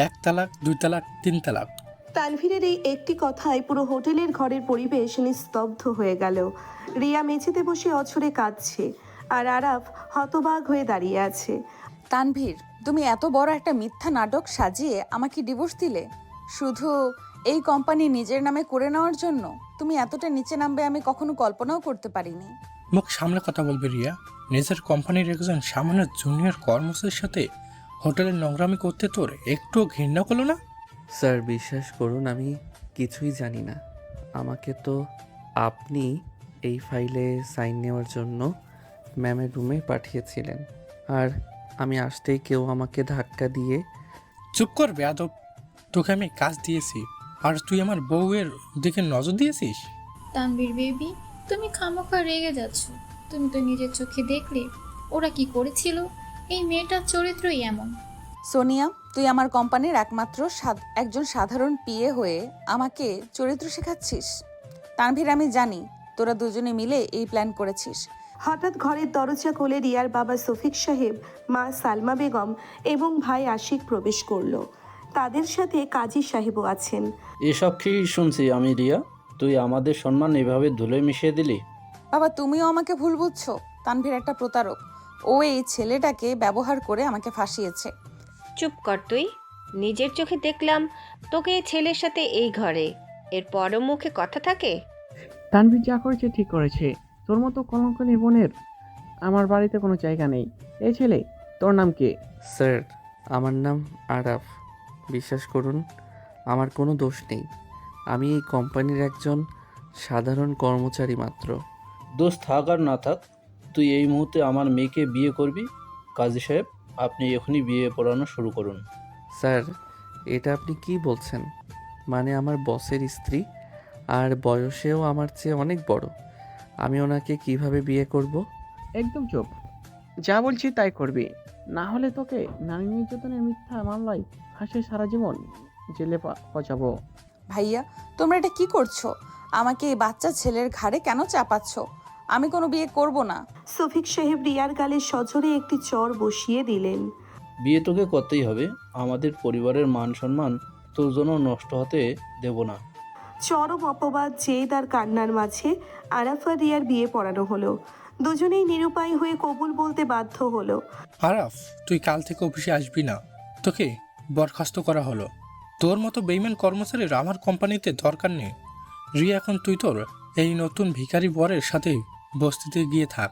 1 তালাক, 2 তালাক, 3 তালাক। তানভীরের এই একটি কথায় পুরো হোটেলের ঘরের পরিবেশ নিস্তব্ধ হয়ে গেল। রিয়া মেঝেতে বসে অঝরে কাঁদছে, আর আরাফ হতবাক হয়ে দাঁড়িয়ে আছে। তানভীর, তুমি এত বড় একটা মিথ্যা নাটক সাজিয়ে আমাকে ডিভোর্স দিলে শুধু এই কোম্পানি নিজের নামে করে নেওয়ার জন্য? তুমি এতটা নিচে নামবে আমি কখনো কল্পনাও করতে পারিনি। মুখ সামলে কথা বলবে রিয়া। নিজের কোম্পানির একজন সামান্য জুনিয়র কর্মচারীর সাথে হোটেলের নোংরামি করতে তোর একটুও ঘৃণা করলো না? স্যার বিশ্বাস করুন, আমি কিছুই জানি না। আমাকে তো আপনি এই ফাইলে সাইন নেওয়ার জন্য ম্যামের রুমে পাঠিয়েছিলেন, আর আমি আসতেই কেউ আমাকে ধাক্কা দিয়ে। চুপ কর বেয়াদব, তোকে আমি কাজ দিয়েছি আর তুই আমার বউয়ের দিকে নজর দিয়েছিস? তানভীর বেবি, তুমি খামোখা রেগে যাচ্ছ। তুমি তো নিজের চোখে দেখলে ওরা কি করেছিল। এই মেয়েটার চরিত্রই এমন। সোনিয়া, তুই আমার কোম্পানির একমাত্র একজন সাধারণ পিএ হয়ে আমাকে চরিত্র শেখাচ্ছিস? তানভীর, আমি জানি তোরা দুজনে মিলে এই প্ল্যান করেছিস। হঠাৎ ঘরের দরজা খুলে রিয়ার বাবা সফিক সাহেব, মা সালমা বেগম এবং ভাই আশিক প্রবেশ করলো। তাদের সাথে কাজী সাহেবও আছেন। এসব কি শুনছি আমি রিয়া? তুই আমাদের সম্মান এভাবে ধুলে মিশিয়ে দিলি? বাবা, তুমিও আমাকে ভুল বুঝছো। তানভীর একটা প্রতারক। ও এই ছেলেটাকে ব্যবহার করে আমাকে ফাঁসিয়েছে। চুপ কর তুই। নিজের চোখে দেখলাম তোকে এই ছেলের সাথে এই ঘরে, এরপরও মুখে কথা থাকে? তানভীর যা করেছে ঠিক করেছে। তোর মতো কলঙ্কিনী বোনের আমার বাড়িতে কোনো জায়গা নেই। এই ছেলে, তোর নাম কি? স্যার, আমার নাম আরাফ। বিশ্বাস করুন, আমার কোনো দোষ নেই। আমি এই কোম্পানির একজন সাধারণ কর্মচারী মাত্র। দোষ থাক আর না থাক, তুই এই মুহূর্তে আমার মেয়েকে বিয়ে করবি? কাজী সাহেব, আপনি এখনই বিয়ে পড়ানো শুরু করুন। স্যার, এটা আপনি কি বলছেন? মানে আমার বসের স্ত্রী, আর বয়সেও আমার চেয়ে অনেক বড়। আমি ওনাকে কিভাবে বিয়ে করব? একদম চুপ। যা বলছি তাই করবি, না হলে তোকে নারী নির্যাতনের মিথ্যা মামলায় ফাঁসে সারা জীবন জেলে পচাবো। ভাইয়া, তোমরা এটা কি করছো? আমাকে এই বাচ্চা ছেলের ঘাড়ে কেন চাপাচ্ছ? আমি কোনো বিয়ে করব না। সফিক সাহেব রিয়ার গালে সজোরে একটি চর বসিয়ে দিলেন। বিয়ে তোকে করতেই হবে। আমাদের পরিবারের মান সম্মান তোর জন্য নষ্ট হতে দেব না। চরম অপবাদ, জেদ আর কান্নার মাঝে আরাফ আর রিয়ার বিয়ে পড়ানো হলো। দুজনেই নিরুপায় হয়ে কবুল বলতে বাধ্য হলো। আরাফ, তুই কাল থেকে অফিসে আসবি না। তোকে বরখাস্ত করা হলো। তোর মতো বেইমান কর্মচারীর আমার কোম্পানিতে দরকার নেই। রিয়া, এখন তুই তোর এই নতুন ভিখারি বরের সাথে বস্তিতে গিয়ে থাক।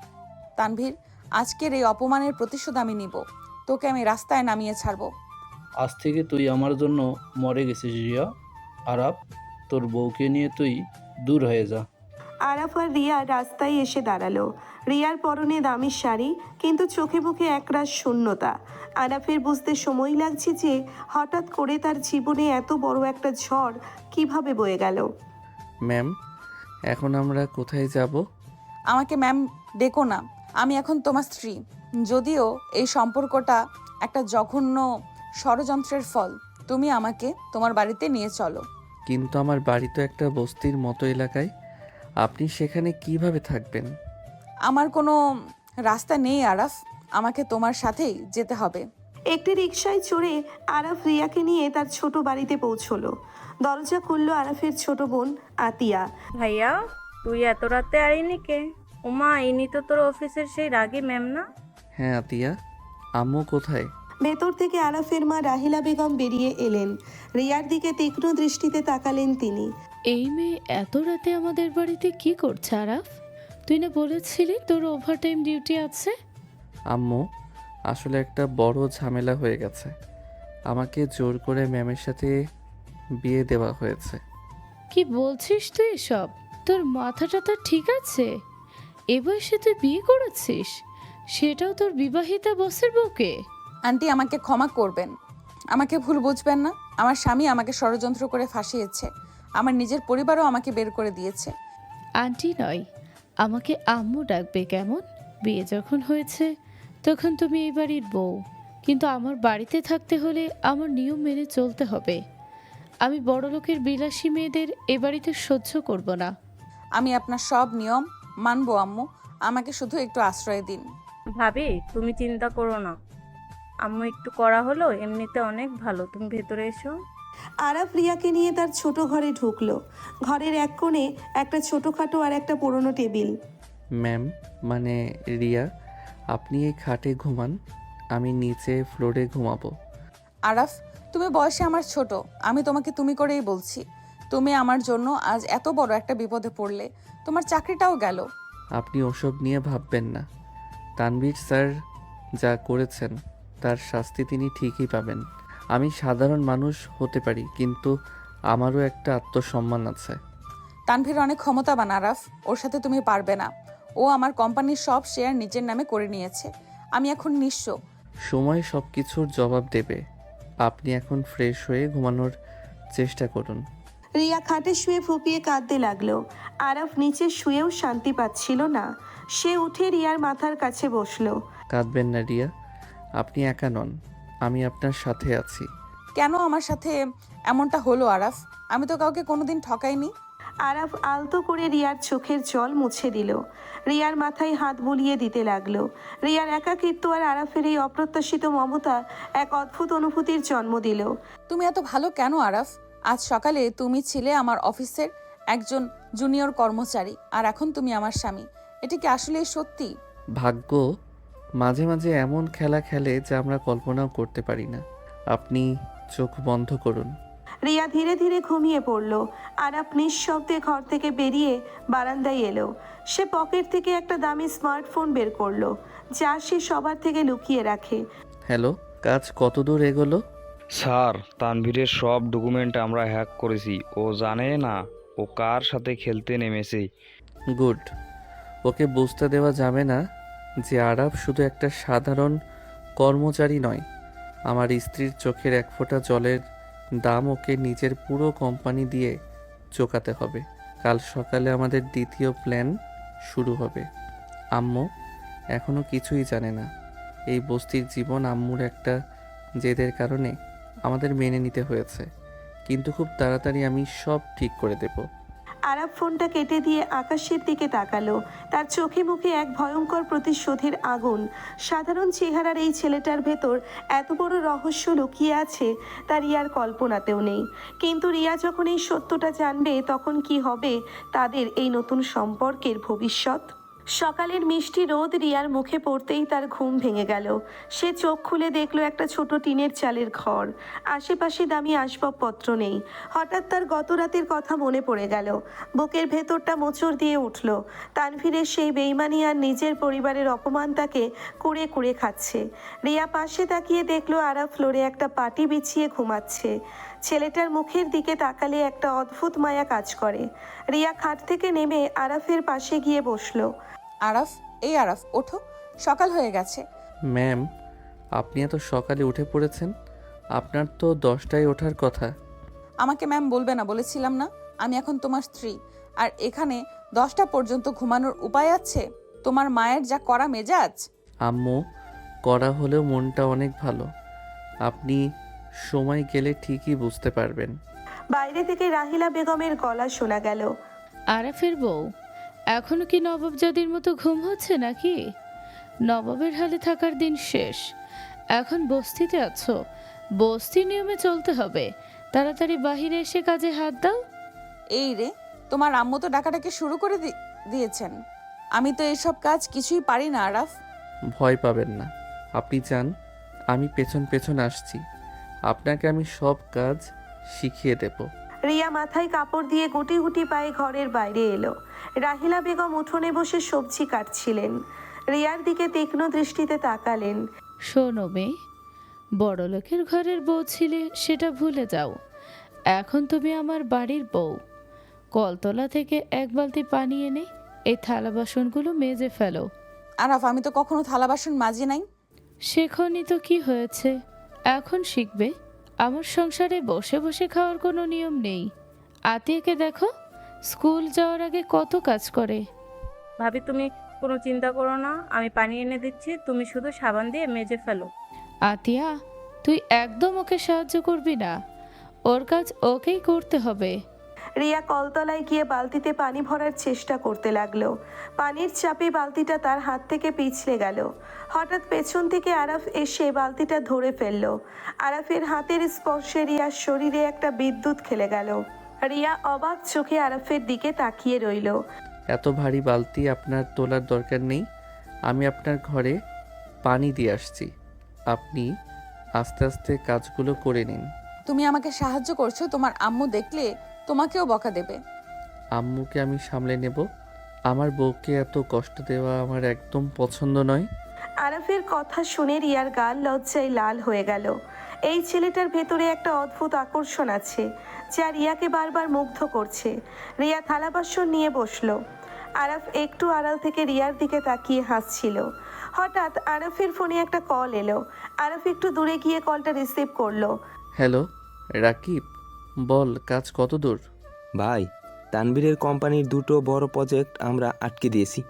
তানভীর, আজকের এই অপমানের প্রতিশোধ আমি নিব। তোকে আমি রাস্তায় নামিয়ে ছাড়বো। আজ থেকে তুই আমার জন্য মরে গেছিস রিয়া। আরাপ, তোর বউকে নিয়ে তুই দূর হয়ে যা। আরাফ আর রিয়া রাস্তায় এসে দাঁড়ালো। রিয়ার পরনে দামি শাড়ি, কিন্তু চোখে মুখে একরাশ শূন্যতা। আরাফের বুঝতে সময় লাগছে যে হঠাৎ করে তার জীবনে এত বড় একটা ঝড় কিভাবে বয়ে গেল। ম্যাম, এখন আমরা কোথায় যাব? আমাকে ম্যাম ডেকো না। আমি এখন তোমার স্ত্রী। যদিও এই সম্পর্কটা একটা জঘন্য ষড়যন্ত্রের ফল। তুমি আমাকে তোমার বাড়িতে নিয়ে চলো। কিন্তু আমার বাড়ি তো একটা বস্তির মতো এলাকায়। আপনি সেখানে কিভাবে থাকবেন? আমার কোনো রাস্তা নেই আরাফ, আমাকে তোমার সাথেই যেতে হবে। একটি রিকশায় চড়ে আরাফ রিয়াকে নিয়ে তার ছোট বাড়িতে পৌঁছলো। দরজা খুলল আরাফের ছোট বোন আতিয়া। ভাইয়া, তুই এত রাতে আইনি কে? ওমা, ইনি তো তোর অফিসের সেই রাগী ম্যাম না? হ্যাঁ আতিয়া, আম্মু কোথায়? ভেতর থেকে আরাফের মা রাহিলা বেগম বেরিয়ে এলেন। রিয়ার দিকে তীক্ষ্ণ দৃষ্টিতে তাকালেন তিনি। এই মেয়ে এত রাতে আমাদের বাড়িতে কি করছে আরাফ? তুই না বলেছিলি তোর ওভারটাইম ডিউটি আছে? আম্মু, আসলে একটা বড় ঝামেলা হয়ে গেছে। আমাকে জোর করে ম্যামের সাথে বিয়ে দেওয়া হয়েছে। কি বলছিস তুই এসব? তোর মাথা টাথা ঠিক আছে? এ বয়সে তুই বিয়ে করেছিস, সেটাও তোর বিবাহিতা বসের বউকে? আন্টি, আমাকে ক্ষমা করবেন। আমাকে ভুল বুঝবেন না। আমার স্বামী আমাকে ষড়যন্ত্র করে ফাঁসিয়েছে। আমার নিজের পরিবারও আমাকে বের করে দিয়েছে। আন্টি নয়, আমাকে আম্মু ডাকবে কেমন? বিয়ে যখন হয়েছে তখন তুমি এই বাড়ির বউ, কিন্তু আমার বাড়িতে থাকতে হলে আমার নিয়ম মেনে চলতে হবে। আমি বড়লোকের বিলাসী মেয়েদের এ বাড়িতে সহ্য করব না। আমি আপনার সব নিয়ম মানবো আম্মু, আমাকে শুধু একটু আশ্রয় দিন। ভাবি, তুমি চিন্তা করো না। আম্মু একটু করা হলো, এমনিতে অনেক ভালো। তুমি ভেতরে এসো। আরাফ রিয়াকে নিয়ে তার ছোট ঘরে ঢুকলো। ঘরের এক কোণে একটা ছোটোখাটো আর একটা পুরনো টেবিল। ম্যাম, মানে রিয়া, আপনি এই খাটে ঘুমান, আমি নিচে ফ্লোরে ঘুমাবো। আরাফ, তুমি বয়সে আমার ছোট, আমি তোমাকে তুমি করেই বলছি। তুমি আমার জন্য আজ এত বড় একটা বিপদে পড়লে, তোমার চাকরিটাও গেল। আপনি ওসব নিয়ে ভাববেন না। তানভীর স্যার যা করেছেন তার শাস্তি তিনি ঠিকই পাবেন। আমি সাধারণ মানুষ হতে পারি, কিন্তু আমারও একটা আত্মসম্মান আছে। তানভীর অনেক ক্ষমতাবান আরাফ, ওর সাথে তুমি পারবে না। ও আমার কোম্পানির সব শেয়ার নিজের নামে করে নিয়েছে। আমি এখন নিঃস্ব। সময় সব কিছুর জবাব দেবে। আপনি এখন ফ্রেশ হয়ে ঘুমানোর চেষ্টা করুন। রিয়া খাটে শুয়ে ফুপিয়ে কাঁদতে লাগলো। আরাফ নিচে শুয়েও শান্তি পাচ্ছিল না। সে উঠে রিয়ার মাথার কাছে বসলো। কাঁদবেন না রিয়া, আপনি একা নন, আমি আপনার সাথে আছি। কেন আমার সাথে এমনটা হলো আরাফ? আমি তো কাউকে কোনোদিন ঠকাইনি। আরাফ আলতো করে রিয়ার চোখের জল মুছে দিল। রিয়ার মাথায় হাত বুলিয়ে দিতে লাগলো। রিয়ার একাকিত্ব আর আরাফের এই অপ্রত্যাশিত মমতা এক অদ্ভুত অনুভূতির জন্ম দিল। তুমি এত ভালো কেন আরাফ? আজ সকালে তুমি ছিলে আমার অফিসের একজন জুনিয়র কর্মচারী, আর এখন তুমি আমার স্বামী। এটা কি আসলেই সত্যি? ভাগ্য মাঝে মাঝে এমন খেলা খেলে যা আমরা কল্পনাও করতে পারি না। আপনি চোখ বন্ধ করুন। রিয়া ধীরে ধীরে ঘুমিয়ে পড়ল। আরাফ নিঃশব্দে ঘর থেকে বেরিয়ে বারান্দায় এলো। সে পকেট থেকে একটা দামি স্মার্টফোন বের করলো, যা সে সবার থেকে লুকিয়ে রাখে। হ্যালো, কাজ কতদূর এগোলো? স্যার, তানভীরের সব ডকুমেন্ট আমরা হ্যাক করেছি। ও জানে না ও কার সাথে খেলতে নেমেছে। গুড। ওকে বুঝতে দেওয়া যাবে না যে আরাফ শুধু একটা সাধারণ কর্মচারী নয়। আমার স্ত্রীর চোখের এক ফোঁটা জলের দাম ওকে নিজের পুরো কোম্পানি দিয়ে চোকাতে হবে। কাল সকালে আমাদের দ্বিতীয় প্ল্যান শুরু হবে। আম্মু এখনও কিছুই জানে না। এই বস্তির জীবন আম্মুর একটা জেদের কারণে আমাদের মেনে নিতে হয়েছে, কিন্তু খুব তাড়াতাড়ি আমি সব ঠিক করে দেব। আরাফ ফোনটা কেটে দিয়ে আকাশের দিকে তাকালো। তার চোখে মুখে এক ভয়ঙ্কর প্রতিশোধের আগুন। সাধারণ চেহারার এই ছেলেটার ভেতর এত বড় রহস্য লুকিয়ে আছে তা রিয়ার কল্পনাতেও নেই। কিন্তু রিয়া যখন এই সত্যটা জানবে, তখন কি হবে তাদের এই নতুন সম্পর্কের ভবিষ্যৎ? সকালের মিষ্টি রোদ রিয়ার মুখে পড়তেই তার ঘুম ভেঙে গেল। সে চোখ খুলে দেখলো একটা ছোট টিনের চালের ঘর। আশেপাশে দামি আসবাবপত্র নেই। হঠাৎ তার গত রাতের কথা মনে পড়ে গেল। বুকের ভেতরটা মোচড় দিয়ে উঠল। তানভীরের সেই বেইমানি আর নিজের পরিবারের অপমান তাকে কুড়ে কুড়ে খাচ্ছে। রিয়া পাশে তাকিয়ে দেখলো আরাফ ফ্লোরে একটা পাটি বিছিয়ে ঘুমাচ্ছে। ছেলেটার মুখের দিকে তাকালে একটা অদ্ভুত মায়া কাজ করে। রিয়া খাট থেকে নেমে আরাফের পাশে গিয়ে বসলো। আরাফ, এই আরাফ, ওঠো, সকাল হয়ে গেছে। ম্যাম, আপনি এত সকালে উঠে পড়েছেন? আপনার তো 10টায় ওঠার কথা। আমাকে ম্যাম বলবে না বলেছিলাম না? আমি এখন তোমার স্ত্রী, আর এখানে 10টা পর্যন্ত ঘুমানোর উপায় আছে? তোমার মায়ের যা করা মেজাজ। আম্মু করা হলেও মনটা অনেক ভালো। আপনি সময় গেলে ঠিকই বুঝতে পারবেন। বাইরে থেকে রাহিলা বেগমের গলা শোনা গেল। আরাফের বউ, এখনো কি নবাবজাদির মতো ঘুম হচ্ছে নাকি? নবাবের হালে থাকার দিন শেষ। এখন বস্তিতে আছো, বস্তি নিয়মে চলতে হবে। তাড়াতাড়ি বাহিরে এসে কাজে হাত দাও। এই রে, তোমার আম্মু তো ডাকাডাকি শুরু করে দিয়েছেন। আমি তো এসব কাজ কিছুই পারি না আরাফ। ভয় পাবেন না, আপনি যান, আমি পেছন পেছন আসছি। আপনাকে আমি সব কাজ শিখিয়ে দেব। রিয়া মাথায় কাপড় দিয়ে গুটি গুটি পায়ে ঘরের বাইরে এলো। রাহিলা বেগম উঠোনে বসে সবজি কাটছিলেন। রিয়ার দিকে তীক্ষ্ণ দৃষ্টিতে তাকালেন। শোনো মেয়ে, বড় লোকের ঘরের বউ ছিলে সেটা ভুলে যাও। এখন তুমি আমার বাড়ির বউ। কলতলা থেকে এক বালতি পানি এনে এই থালা বাসনগুলো মেজে ফেলো। আরাফ, আমি তো কখনো থালা বাসন মাজি নাই। শেখনি তো কি হয়েছে, এখন শিখবে। আমার সংসারে বসে বসে খাওয়ার কোনো নিয়ম নেই। আতিয়াকে দেখো, স্কুল যাওয়ার আগে কত কাজ করে। ভাবি, তুমি কোনো চিন্তা করো না, আমি পানি এনে দিচ্ছি, তুমি শুধু সাবান দিয়ে মেজে ফেলো। আতিয়া, তুই একদম ওকে সাহায্য করবি না, ওর কাজ ওকেই করতে হবে। রিয়া কলতলায় গিয়ে বালতিতে পানি ভরার চেষ্টা করতে লাগলো। পানির চাপে বালতিটা তার হাত থেকে পিছলে গেল। হঠাৎ পেছন থেকে আরাফ এসে বালতিটা ধরে ফেললো। আরাফের হাতের স্পর্শে রিয়ার শরীরে একটা বিদ্যুৎ খেলে গেল। রিয়া অবাক চোখে আরাফের দিকে তাকিয়ে রইল। এত ভারী বালতি আপনার তোলার দরকার নেই। আমি আপনার ঘরে পানি দিয়ে আসছি। আপনি আস্তে আস্তে কাজগুলো করে নিন। তুমি আমাকে সাহায্য করছো, তোমার আম্মু দেখলে তোমাকেও বকা দেবে। আম্মুকে আমি সামলে নেব। আমার বউকে এত কষ্ট দেওয়া আমার একদম পছন্দ নয়। আরাফের কথা শুনে রিয়ার গাল লজ্জায় লাল হয়ে গেল। এই ছেলেটার ভেতরে একটা অদ্ভুত আকর্ষণ আছে যা রিয়াকে বারবার মুগ্ধ করছে। রিয়া থালা বাসন নিয়ে বসলো। আরাফ একটু আড়াল থেকে রিয়ার দিকে তাকিয়ে হাসছিল। হঠাৎ আরাফের ফোনে একটা কল এলো। আরাফ একটু দূরে গিয়ে কলটা রিসিভ করলো। হ্যালো রাকিব, বল কাজ কত দূর? ভাই, তানভীরের কোম্পানির 2টো বড় প্রজেক্ট আমরা আটকে দিয়েছি।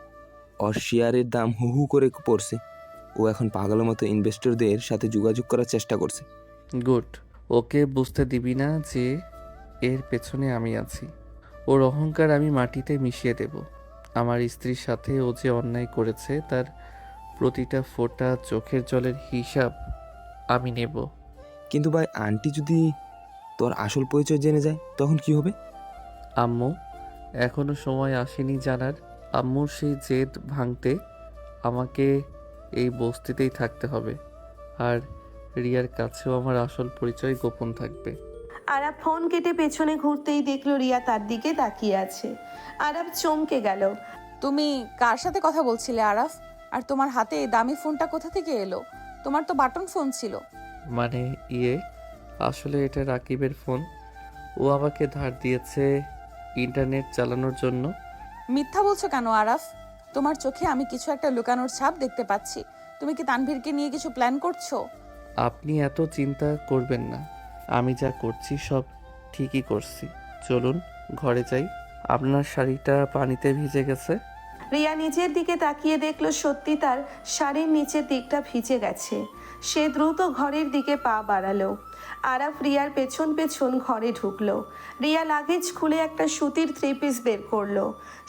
ওর শেয়ারের দাম হু হু করে পড়ছে। ও এখন পাগলের মতো ইনভেস্টরদের সাথে যোগাযোগ করার চেষ্টা করছে। গুড। ওকে বুঝতে দিবি না যে এর পেছনে আমি আছি। ওর অহংকার আমি মাটিতে মিশিয়ে দেব। আমার স্ত্রীর সাথে ও যে অন্যায় করেছে তার প্রতিটা ফোঁটা চোখের জলের হিসাব আমি নেব। কিন্তু ভাই, আন্টি যদি তোর আসল পরিচয় জেনে যায় তখন কি হবে? আম্মু, এখনো সময় আসেনি জানার। আম্মুর সেই জেদ ভাঙতে আমাকে এই বস্তিতেই থাকতে হবে। আর রিয়ার কাছেও আমার আসল পরিচয় গোপন থাকবে। আরাফ ফোন কেটে পেছনে ঘুরতেই দেখলো রিয়া তার দিকে তাকিয়ে আছে। আরাফ চমকে গেল। তুমি কার সাথে কথা বলছিলে আরাফ? আর তোমার হাতে এই দামি ফোনটা কোথা থেকে এলো? তোমার তো বাটন ফোন ছিল। মানে আসলে এটা রাকিবের ফোন। ও আমাকে ধার দিয়েছে ইন্টারনেট চালানোর জন্য। মিথ্যা বলছো কেন আরাফ? তোমার চোখে আমি কিছু একটা লুকানোর ছাপ দেখতে পাচ্ছি। তুমি কি তানভীরকে নিয়ে কিছু প্ল্যান করছো? আপনি এত চিন্তা করবেন না। আমি যা করছি সব ঠিকই করছি। চলুন ঘরে যাই। আপনার শাড়িটা পানিতে ভিজে গেছে। রিয়া নিচের দিকে তাকিয়ে দেখলো সত্যি তার শাড়ির নিচের দিকটা ভিজে গেছে। সে দ্রুত ঘরের দিকে পা বাড়ালো। আরাফ রিয়ার পেছন পেছন ঘরে ঢুকলো। রিয়া লাগেজ খুলে একটা সুতির 3 পিস বের করলো।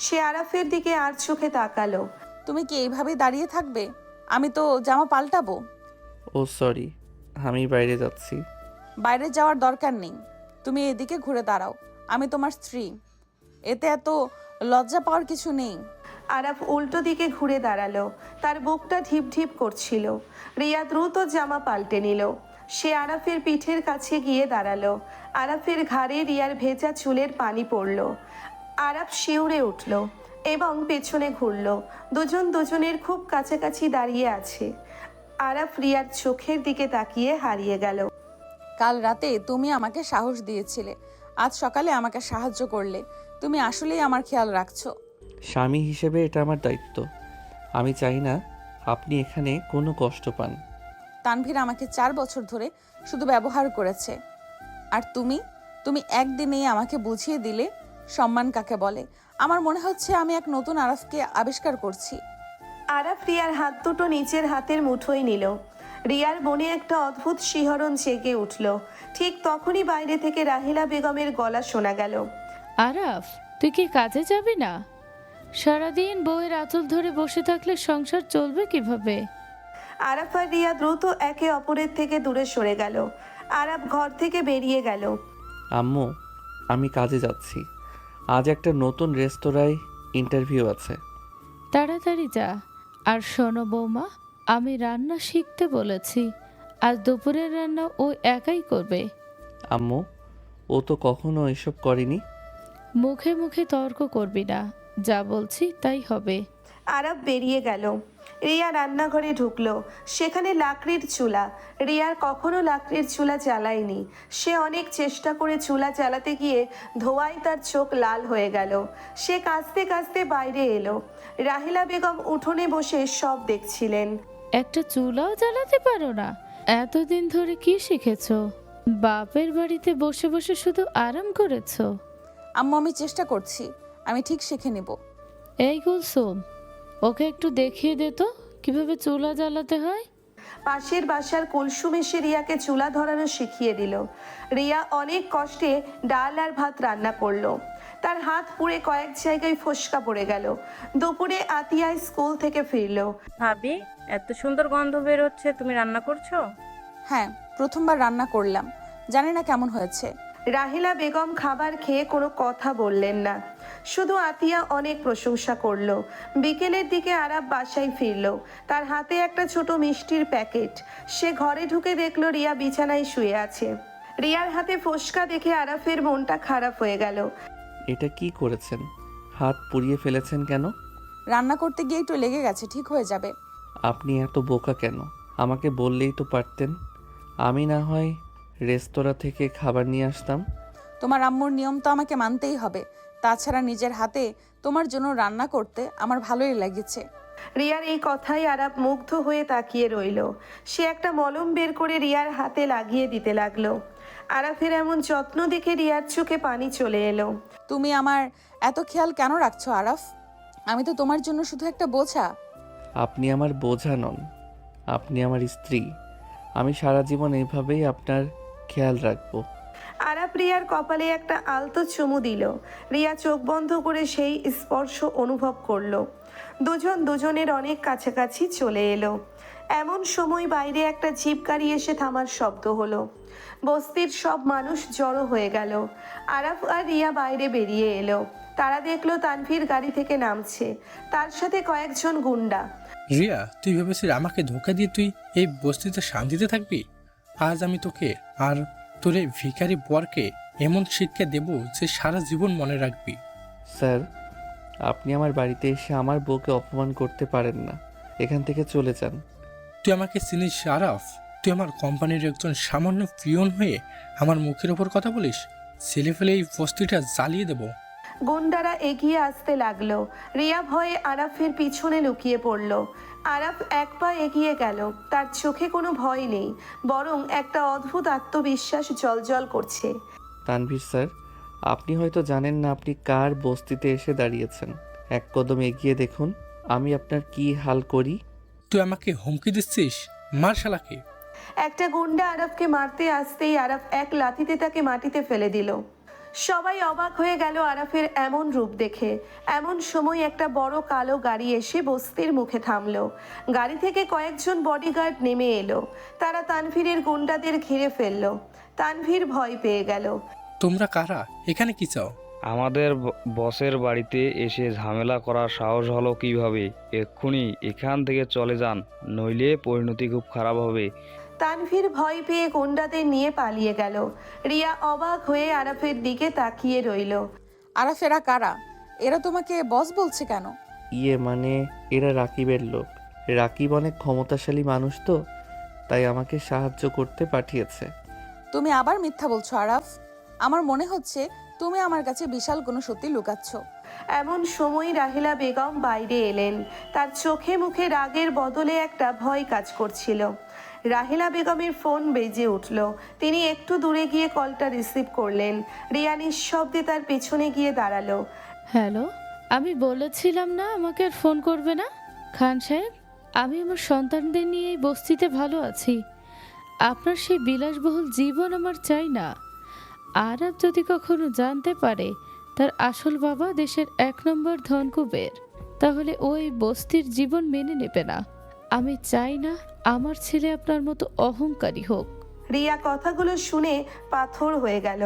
সে আরাফের দিকে আর চোখে তাকালো। তুমি কি এইভাবে দাঁড়িয়ে থাকবে? আমি তো জামা পাল্টাবো। ও সরি, আমি বাইরে যাচ্ছি। বাইরে যাওয়ার দরকার নেই। তুমি এদিকে ঘুরে দাঁড়াও। আমি তোমার স্ত্রী। এতে এত লজ্জা পাওয়ার কিছু নেই। আরাফ উল্টো দিকে ঘুরে দাঁড়ালো। তার বুকটা ঢিপ ঢিপ করছিল। রিয়া দ্রুত জামা পাল্টে নিল। সে আরাফের পিঠের কাছে গিয়ে দাঁড়ালো। আরাফের ঘাড়ে রিয়ার ভেজা চুলের পানি পড়ল। আরাফ শিউরে উঠল এবং পেছনে ঘুরল। দুজন দুজনের খুব কাছাকাছি দাঁড়িয়ে আছে। আরাফ রিয়ার চোখের দিকে তাকিয়ে হারিয়ে গেল। কাল রাতে তুমি আমাকে সাহস দিয়েছিলে, আজ সকালে আমাকে সাহায্য করলে। তুমি আসলেই আমার খেয়াল রাখছো। স্বামী হিসেবে এটা আমার দায়িত্ব। আমি চাই না আপনি এখানে কোনো কষ্ট পান। তানভীর আমাকে 4 বছর ধরে শুধু ব্যবহার করেছে। আর তুমি একদিনেই আমাকে বুঝিয়ে দিলে সম্মান কাকে বলে। আমার মনে হচ্ছে আমি এক নতুন আরাফকে আবিষ্কার করছি। আরাফ রিয়ার হাত দুটো নিচের হাতের মুঠোয় নিল। রিয়ার মনে একটা অদ্ভুত শিহরণ জেগে উঠল। ঠিক তখনই বাইরে থেকে রাহিলা বেগমের গলা শোনা গেল। আরাফ, তুই কি কাজে যাবি না? সারাদিন বউয়ের আঁচল ধরে বসে থাকলে সংসার চলবে কিভাবে? আরাফ আর রিয়া দ্রুত একে অপরের থেকে দূরে সরে গেল। আরাফ ঘর থেকে বেরিয়ে গেল। আম্মু, আমি কাজে যাচ্ছি। আজ একটা নতুন রেস্তোরাঁয় ইন্টারভিউ আছে। তাড়াতাড়ি যা। আর শোনো বৌমা, আমি রান্না শিখতে বলেছি। আজ দুপুরের রান্না ও একাই করবে। আম্মু, ও তো কখনো এসব করেনি। মুখে মুখে তর্ক করবি না, যা বলছি তাই হবে। আরাফ বেরিয়ে গেল। রিয়া রান্নাঘরে ঢুকলো। সেখানে লাকড়ির চুলা। রিয়ার কখনো লাকড়ির চুলা জ্বালায়নি। সে অনেক চেষ্টা করে চুলা জ্বালাতে গিয়ে ধোঁয়ায় তার চোখ লাল হয়ে গেল। সে কাঁচতে কাঁচতে বাইরে এলো। রাহিলা বেগম উঠোনে বসে সব দেখছিলেন। একটা চুলাও জ্বালাতে পারো না? এতদিন ধরে কি শিখেছো? বাপের বাড়িতে বসে বসে শুধু আরাম করেছো। আম্মু, আমি চেষ্টা করছি। আমি ঠিক শিখে নিব। এই কুলসুম, ওকে একটু দেখিয়ে দে তো কিভাবে চুলা জ্বালাতে হয়। পাশের বাসার কুলসুম এসে রিয়াকে চুলা ধরানো শিখিয়ে দিল। রিয়া অনেক কষ্টে ডাল আর ভাত রান্না করলো। তার হাত পুড়ে কয়েক জায়গায় ফোসকা পড়ে গেল। দুপুরে আতিয়া স্কুল থেকে ফিরল। ভাবি, এত সুন্দর গন্ধ বের হচ্ছে, তুমি রান্না করছো? হ্যাঁ, প্রথমবার রান্না করলাম, জানি না কেমন হয়েছে। রাহিলা বেগম খাবার খেয়ে কোনো কথা বললেন না, শুধু আতিয়া অনেক প্রশংসা করলো। বিকেলের দিকে আরাব বাসায় ফিরল, তার হাতে একটা ছোট মিষ্টির প্যাকেট। সে ঘরে ঢুকে দেখলো রিয়া বিছানায় শুয়ে আছে। রিয়ার হাতে ফোসকা দেখে আরাফের মনটা খারাপ হয়ে গেল। এটা কি করেছেন? হাত পুড়িয়ে ফেলেছেন কেন? রান্না করতে গিয়ে একটু লেগে গেছে, ঠিক হয়ে যাবে। আপনি এত বোকা কেন? আমাকে বললেই তো পারতেন, আমি না হয় রেস্তোরাঁ থেকে খাবার নিয়ে আসতাম। তোমার আম্মুর নিয়ম তো আমাকে মানতেই হবে, তাছাড়া নিজের হাতে তোমার জন্য রান্না করতে আমার ভালোই লেগেছে। রিয়ার এই কথায় আরাব মুগ্ধ হয়ে তাকিয়ে রইল। সে একটা মলম বের করে রিয়ার হাতে লাগিয়ে দিতে লাগলো। আরাফের এমন যত্ন দেখে রিয়ার চোখে পানি চলে এলো। তুমি আমার এত খেয়াল কেন রাখছো আরাফ? আমি তো তোমার জন্য শুধু একটা বোঝা। আপনি আমার বোঝা নন, আপনি আমার স্ত্রী। আমি সারা জীবন এইভাবেই আপনার খেয়াল রাখবো। আরাব রিয়ার কপালে একটা আলতো চুমু দিল। রিয়া চোখ বন্ধ করে সেই স্পর্শ অনুভব করলো। দুজন দুজনের অনেক কাছাকাছি চলে এলো। এমন সময় বাইরে একটা জিপ গাড়ি এসে থামার শব্দ হলো। বস্তির সব মানুষ জড়ো হয়ে গেল। আরাফ আর রিয়া বাইরে বেরিয়ে এলো। তারা দেখলো তানভীর গাড়ি থেকে নামছে, তার সাথে কয়েকজন গুন্ডা। রিয়া, তুই ভেবেছিস আমাকে ধোকা দিয়ে তুই এই বস্তিতে শান্তিতে থাকবি? আজ আমি তোকে আর তোর এই ভিখারি বরকে এমন শিক্ষা দেব যে সারা জীবন মনে রাখবি। স্যার, আপনি আমার বাড়িতে এসে আমার বউকে অপমান করতে পারেন না। এখান থেকে চলে যান। তুই আমাকে চিনিস আরাফ? তুই আমার কোম্পানির একজন সামান্য পিয়ন হয়ে আমার মুখের ওপর কথা বলিস? ছেলে ফেলে এই বস্তিটা জ্বালিয়ে দেবো। গুন্ডারা এগিয়ে আসতে লাগলো। রিয়া ভয়ে আরাফের পিছনে লুকিয়ে পড়ল। আরাফ এক পা এগিয়ে গেল। তার চোখে কোনো ভয় নেই, বরং একটা অদ্ভুত আত্মবিশ্বাস জ্বলজ্বল করছে। তানভীর স্যার, আপনি হয়তো জানেন না আপনি কার বস্তিতে এসে দাঁড়িয়েছেন। এক কদম এগিয়ে দেখুন, আমি আপনার কি হাল করি। তুই আমাকে হুমকি দিচ্ছিস? মার শালাকে। একটা গুন্ডা আরাফকে মারতে আসতেই আরাফ এক লাথিতে তাকে মাটিতে ফেলে দিল। সবাই অবাক হয়ে গেল আরাফের এমন রূপ দেখে। এমন সময় একটা বড় কালো গাড়ি এসে বস্তির মুখে থামলো। গাড়ি থেকে কয়েকজন বডিগার্ড নেমে এলো। তারা তানভীরের গুন্ডাদের ঘিরে ফেললো। তানভীর ভয় পেয়ে গেল। তোমরা কারা? এখানে কি চাও? আমাদের বসের বাড়িতে এসে ঝামেলা করার সাহস হলো কিভাবে? এক্ষুনি এখান থেকে চলে যান, নইলে পরিণতি খুব খারাপ হবে। তানভীর ভয় পেয়ে গুন্ডাদের নিয়ে পালিয়ে গেল। রিয়া অবাক হয়ে আরাফের দিকে তাকিয়ে রইল। আরাফ, এরা কারা? এরা তোমাকে বস বলছে কেন? মানে এরা রাকিবের লোক। রাকিব অনেক ক্ষমতাশালী মানুষ তো, তাই আমাকে সাহায্য করতে পাঠিয়েছে। তুমি আবার মিথ্যা বলছো আরাফ। আমার মনে হচ্ছে তুমি আমার কাছে বিশাল কোনো সত্যি লুকাচ্ছ। এমন সময় রাহিলা বেগম বাইরে এলেন। তার চোখে মুখে রাগের বদলে একটা ভয় কাজ করছিল। রাহিলা বেগমের ফোন বেজে উঠল। তিনি একটু দূরে গিয়ে কলটা রিসিভ করলেন। রিয়া নিঃশব্দে তার পেছনে গিয়ে দাঁড়ালো। হ্যালো, আমি বলেছিলাম না আমাকে আর ফোন করবে না? খান সাহেব, আমি আমার সন্তানদের নিয়ে এই বস্তিতে ভালো আছি। আপনার সেই বিলাসবহুল জীবন আমার চাই না। আরব যদি কখনো জানতে পারে তার আসল বাবা দেশের 1 নম্বর ধনকুবের, তাহলে ওই বস্তির জীবন মেনে নেবে না। আমি চাই না আমার ছেলে আপনার মতো অহংকারী হোক। রিয়া কথাগুলো শুনে পাথর হয়ে গেল।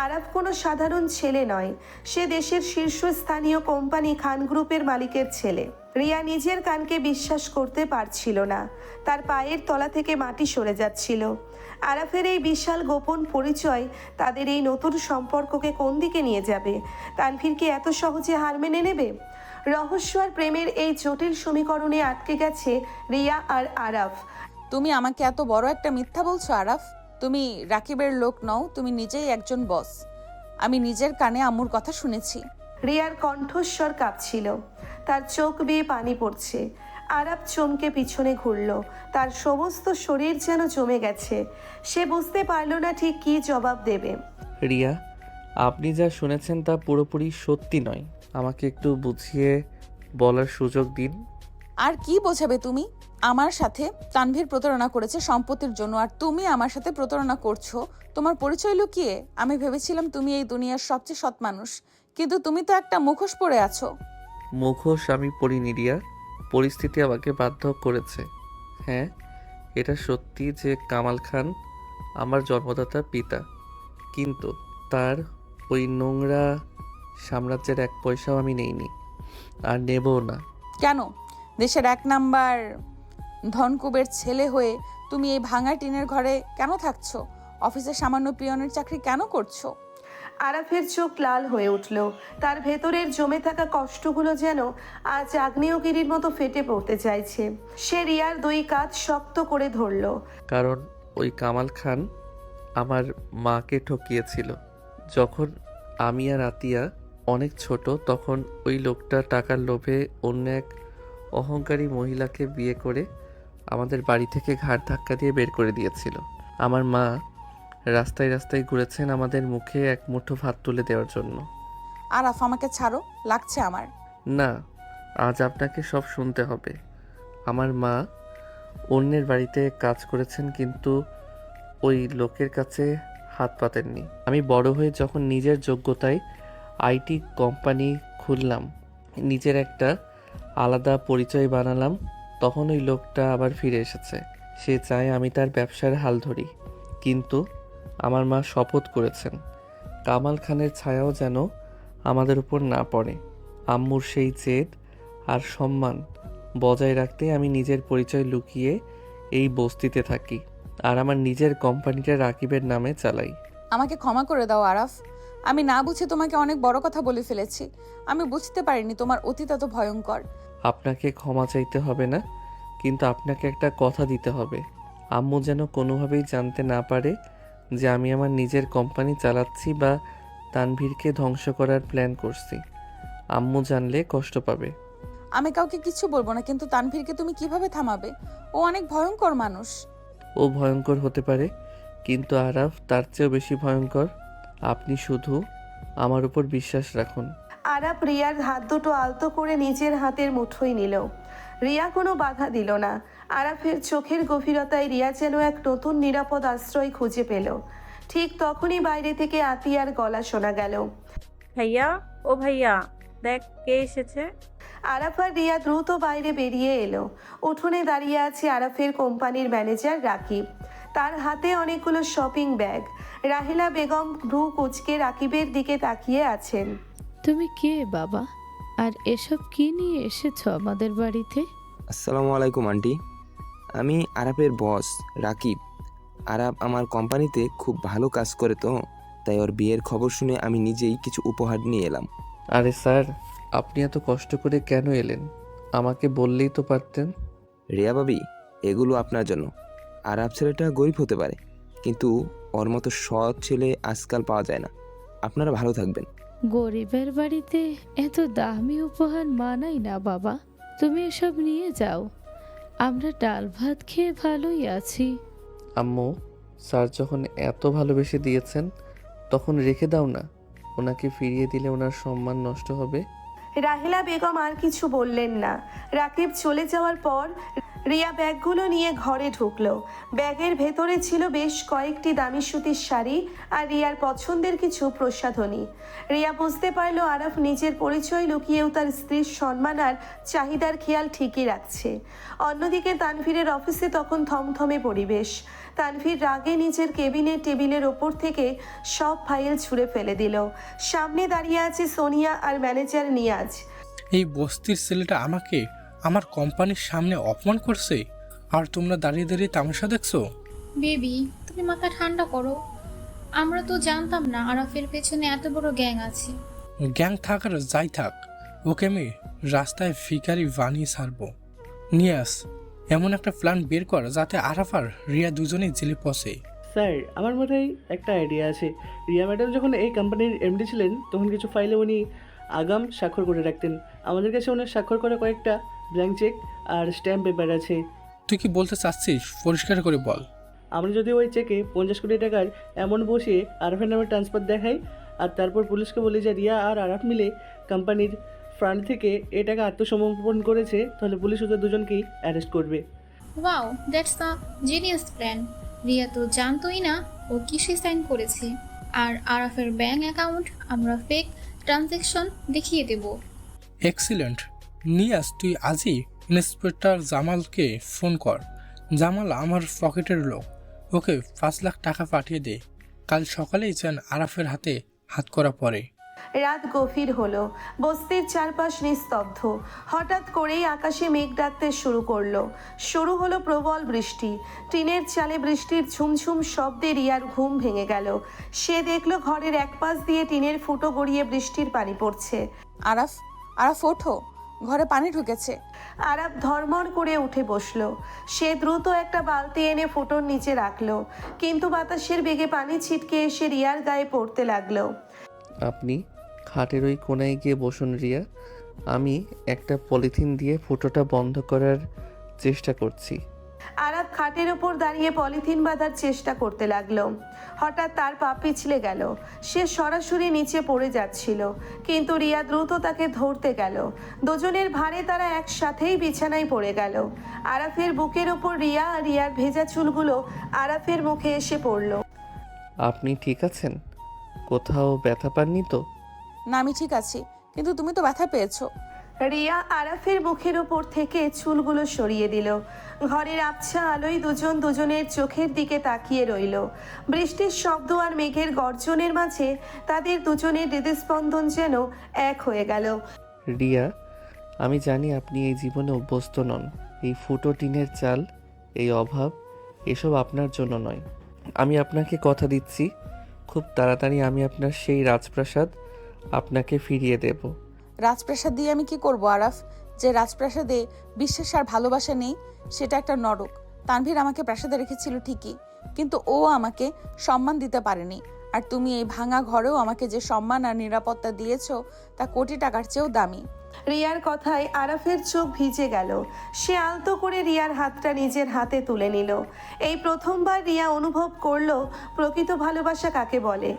আরাফ কোনো সাধারণ ছেলে নয়, সে দেশের শীর্ষস্থানীয় কোম্পানি খান গ্রুপের মালিকের ছেলে। রিয়া নিজের কানকে বিশ্বাস করতে পারছিল না। তার পায়ের তলা থেকে মাটি সরে যাচ্ছিল। আরাফের এই বিশাল গোপন পরিচয় তাদের এই নতুন সম্পর্ককে কোন দিকে নিয়ে যাবে? তানভীর কি এত সহজে হার মেনে নেবে? রহস্য আর প্রেমের এই জটিল সমীকরণে আটকে গেছে রিয়া আর আরাফ। তুমি আমাকে এত বড় একটা মিথ্যা বলছো আরাফ। তুমি রাকিবের লোক নও, তুমি নিজেই একজন বস। আমি নিজের কানে আম্মুর কথা শুনেছি। রিয়ার কণ্ঠস্বর কাঁপছিল, তার চোখ বেয়ে পানি পড়ছে। আরাফ চমকে পিছনে ঘুরল। তার সমস্ত শরীর যেন জমে গেছে। সে বুঝতে পারল না ঠিক কী জবাব দেবে। রিয়া, আপনি যা শুনেছেন তা পুরোপুরি সত্যি নয়। আমাকে একটু বুঝিয়ে বলার সুযোগ দিন। আর কি বোঝাবে তুমি? আমার সাথে তানভীর প্রতারণা করেছে সম্পত্তির জন্য, আর তুমি আমার সাথে প্রতারণা করছো তোমার পরিচয় লুকিয়ে। আমি ভেবেছিলাম তুমি এই দুনিয়ার সবচেয়ে সৎ মানুষ, কিন্তু তুমি তো একটা মুখোশ পরে আছো। মুখোশ আমি পড়িনি রিয়া, পরিস্থিতি আমাকে বাধ্য করেছে। হ্যাঁ, এটা সত্যি যে কামাল খান আমার জন্মদাতা পিতা, কিন্তু তার ওই নোংরা সাম্রাজ্যের এক পয়সাও আমি নেইনি, আর নেবও না। কেন? দেশের 1 নাম্বার ধনকুবের ছেলে হয়ে তুমি এই ভাঙা টিনের ঘরে কেন থাকছো? অফিসে সামান্য পিয়নের চাকরি কেন করছো? আরাফের চোখ লাল হয়ে উঠল। তার ভেতরের জমে থাকা কষ্টগুলো যেন আজ আগ্নেয়গিরির মতো ফেটে পড়তে চাইছে। সে রিয়ার 2 কাঁধ শক্ত করে ধরল। কারণ ওই কামাল খান আমার মাকে ঠকিয়েছিল। যখন আমি আর আতিয়া অনেক ছোট, তখন ওই লোকটা টাকার লোভে অন্য এক অহংকারী মহিলাকে বিয়ে করে আমাদের বাড়ি থেকে ঘাড় ধাক্কা দিয়ে বের করে দিয়েছিল। আমার মা রাস্তায় রাস্তায় ঘুরেছেন আমাদের মুখে এক মুঠো ভাত তুলে দেওয়ার জন্য। আরাফ, আমাকে ছাড়ো, লাগছে আমার। না, আজ আপনাকে সব শুনতে হবে। আমার মা অন্যের বাড়িতে কাজ করেছেন, কিন্তু ওই লোকের কাছে হাত পাতেননি। আমি বড় হয়ে যখন নিজের যোগ্যতায় আইটি কোম্পানি খুললাম, নিজের একটা আলাদা পরিচয় বানালাম, তখন ওই লোকটা আবার ফিরে এসেছে। সে চায় আমি তার ব্যবসার হাল ধরি, কিন্তু আমার মা শপথ করেছেন কামাল খানের ছায়াও যেন আমাদের উপর না পড়ে। আম্মুর সেই জেদ আর সম্মান বজায় রাখতে আমি নিজের পরিচয় লুকিয়ে এই বস্তিতে থাকি, আর আমার নিজের কোম্পানিটা রাকিবের নামে চালাই। আমাকে ক্ষমা করে দাও আরাফ, আমি না বুঝে তোমাকে অনেক বড় কথা বলে ফেলেছি। আমি বুঝতে পারিনি তোমার অতীত এত ভয়ঙ্কর। আপনাকে ক্ষমা চাইতে হবে না, কিন্তু আপনাকে একটা কথা দিতে হবে। আম্মু যেন কোনোভাবেই জানতে না পারে যে আমি আমার নিজের কোম্পানি চালাচ্ছি বা তানভীরকে ধ্বংস করার প্ল্যান করছি। আম্মু জানলে কষ্ট পাবে। আমি কাউকে কিছু বলবো না, কিন্তু তানভীরকে তুমি কিভাবে থামাবে? ও অনেক ভয়ঙ্কর মানুষ। ও ভয়ঙ্কর হতে পারে, কিন্তু আরাফ তার চেয়েও বেশি ভয়ঙ্কর। আপনি শুধু আমার উপর বিশ্বাস রাখুন। আরাফ রিয়ার হাত দুটো আলতো করে নিজের হাতের মুঠোয় নিল। রিয়া কোনো বাধা দিল না। আরাফের চোখের গভীরতায় রিয়া যেন এক নতুন নিরাপদ আশ্রয় খুঁজে পেল। ঠিক তখনই বাইরে থেকে আতিয়ার গলা শোনা গেল। ভাইয়া, ও ভাইয়া, দেখ কে এসেছে। আরাফ আর রিয়া দ্রুত বাইরে বেরিয়ে এলো। উঠোনে দাঁড়িয়ে আছে আরাফের কোম্পানির ম্যানেজার রাকিব। তার হাতে অনেকগুলো শপিং ব্যাগ। রাহিলা বেগম ভ্রু কুঁচকে রাকিবের দিকে তাকিয়ে আছেন। তুমি কে বাবা, আর এসব কি নিয়ে এসেছো আমাদের বাড়িতে? আসসালামু আলাইকুম আন্টি, আমি আরাফের বস রাকিব। আরাফ আমার কোম্পানিতে খুব ভালো কাজ করে, তো তাই ওর বিয়ের খবর শুনে আমি নিজেই কিছু উপহার নিয়ে এলাম। আরে স্যার, আপনি এত কষ্ট করে কেন এলেন? আমাকে বললেই তো পারতেন। রিয়া ভাবি, এগুলো আপনার জন্য। আরাফ ছেলেটা গরিব হতে পারে, কিন্তু ওর মতো সৎ ছেলে আজকাল পাওয়া যায় না। আপনারা ভালো থাকবেন। গরিবের বাড়িতে এত দামি উপহার মানাই না বাবা, তুমি এসব নিয়ে যাও, আমরা ডাল ভাত খেয়ে ভালোই আছি। আম্মু, স্যার যখন এত ভালোবেসে দিয়েছেন তখন রেখে দাও না, ওনাকে ফিরিয়ে দিলে ওনার সম্মান নষ্ট হবে। রাহিলা বেগম আর কিছু বললেন না। রাকিব চলে যাওয়ার পর রিয়া ব্যাগগুলো নিয়ে ঘরে ঢুকলো। ব্যাগের ভেতরে ছিল বেশ কয়েকটি দামি সুতির শাড়ি আর রিয়ার পছন্দের কিছু প্রসাধনী। রিয়া বুঝতে পারল আরাফ নিজের পরিচয় লুকিয়েও তার স্ত্রীর সম্মান আর চাহিদার খেয়াল ঠিকই রাখছে। অন্যদিকে তানভীরের অফিসে তখন থমথমে পরিবেশ। তানভীর রাগে নিজের কেবিনের টেবিলের ওপর থেকে সব ফাইল ছুঁড়ে ফেলে দিল। সামনে দাঁড়িয়ে আছে সোনিয়া আর ম্যানেজার নিয়াজ। এই বস্তির ছেলেটা আমাকে আমার কোম্পানির সামনে অপমান করছে, আর তোমরা দাঁড়িয়ে দাঁড়িয়ে তামাশা দেখছো? বেবি, তুমি মাথা ঠান্ডা করো। আমরা তো জানতাম না আরাফের পেছনে এত বড় গ্যাং আছে। গ্যাং থাক আর যাই থাক, ওকে আমি রাস্তায় ভিখারি বানিয়ে ছাড়বো। নিয়াস, এমন একটা প্ল্যান বের কর যাতে আরাফ আর রিয়া দুজনেই জেলে পচে। স্যার, আমার মাথায় একটা আইডিয়া আছে। রিয়া ম্যাডাম যখন এই কোম্পানির এমডি ছিলেন, তখন কিছু ফাইলে উনি আগাম স্বাক্ষর করে রাখতেন। আমাদের কাছে ওনার স্বাক্ষর করা কয়েকটা ব্ল্যাঙ্ক চেক আর স্ট্যাম্প পেপার আছে। তুই কি বলতে চাচ্ছিস? পরিষ্কার করে বল। আমরা যদি ওই চেকে 50 কোটি টাকার অ্যামাউন্ট বসিয়ে আরাফের নামে ট্রান্সফার দেখাই, আর তারপর পুলিশকে বলি যে রিয়া আর আরাফ মিলে কোম্পানির ফান্ড থেকে এই টাকা আত্মসমর্পণ করেছে, তাহলে পুলিশ ওদের দুজনকেই অ্যারেস্ট করবে। Wow, that's a genius plan. Riya তো জানতোই না ও কিসে সাইন করেছে। আর আরাফের ব্যাংক অ্যাকাউন্ট আমরা ফেক ট্রানজ্যাকশন দেখিয়ে দেব। এক্সিলেন্ট। নিয়াজ, তুই আজই ইন্সপেক্টর জামালকে ফোন কর। জামাল আমার পকেটের লোক, ওকে 5 লাখ টাকা পাঠিয়ে দে। কাল সকালেই যেন আরাফের হাতে হাত করা পড়ে। রাত গভীর হলো, বস্তির চারপাশ নিস্তব্ধ। হঠাৎ করেই আকাশে মেঘ ডাকতে শুরু হলো প্রবল বৃষ্টি। টিনের চালে বৃষ্টির ঝুমঝুম শব্দে রিয়ার ঘুম ভেঙে গেল। সে দেখলো ঘরের এক পাশ দিয়ে টিনের ফুটো গড়িয়ে বৃষ্টির পানি পড়ছে। আরাফ, আরাফ ওঠো, ঘরে পানি ঢুকেছে। আরাফ ধর্মর করে উঠে বসলো। সে দ্রুত একটা বালতি এনে ফুটোর নিচে রাখলো, কিন্তু বাতাসের বেগে পানি ছিটকে এসে রিয়ার গায়ে পড়তে লাগলো। আপনি খাটের ওই কোনায় গিয়ে বসুন রিয়া, আমি একটা পলিথিন দিয়ে ফুটোটা বন্ধ করার চেষ্টা করছি। আরাফ খাটের ওপর দাঁড়িয়ে পলিথিন বাঁধার চেষ্টা করতে লাগলো। হঠাৎ তার পা পিছলে গেল, সে সরাসরি নিচে পড়ে যাচ্ছিল, কিন্তু রিয়া দ্রুত তাকে ধরতে গেল। দুজনের ভারে তারা একসাথেই বিছানায় পড়ে গেল। আরাফের বুকের ওপর রিয়া, আর রিয়ার ভেজা চুলগুলো আরাফের মুখে এসে পড়ল। আপনি ঠিক আছেন? কোথাও ব্যথা পাননি তো? না, আমি ঠিক আছি, কিন্তু তুমি তো ব্যথা পেয়েছো। রিয়া আরাফের মুখের ওপর থেকে চুলগুলো সরিয়ে দিল। ঘরের আবছা আলোয় দুজন দুজনের চোখের দিকে তাকিয়ে রইল। বৃষ্টির শব্দ আর মেঘের গর্জনের মাঝে তাদের দুজনের হৃদস্পন্দন যেন এক হয়ে গেল। রিয়া, আমি জানি আপনি এই জীবনে অভ্যস্ত নন। এই ফুটো টিনের চাল, এই অভাব, এসব আপনার জন্য নয়। আমি আপনাকে কথা দিচ্ছি, খুব তাড়াতাড়ি আমি আপনার সেই রাজপ্রাসাদ আপনাকে ফিরিয়ে দেব। রাজপ্রাসাদ দিয়ে আমি কি করব আরাফ? যে রাজপ্রাসাদে বিশ্বাস আর ভালোবাসা নেই, সেটা একটা নরক। তানভীর আমাকে প্রাসাদে রেখেছিল ঠিকই, কিন্তু ও আমাকে সম্মান দিতে পারেনি। আর তুমি এই ভাঙা ঘরেও আমাকে যে সম্মান আর নিরাপত্তা দিয়েছো, তা কোটি টাকার চেয়েও দামি। রিয়ার কথায় আরাফের চোখ ভিজে গেল। সে আলতো করে রিয়ার হাতটা নিজের হাতে তুলে নিল। এই প্রথমবার রিয়া অনুভব করলো প্রকৃত ভালোবাসা কাকে বলে।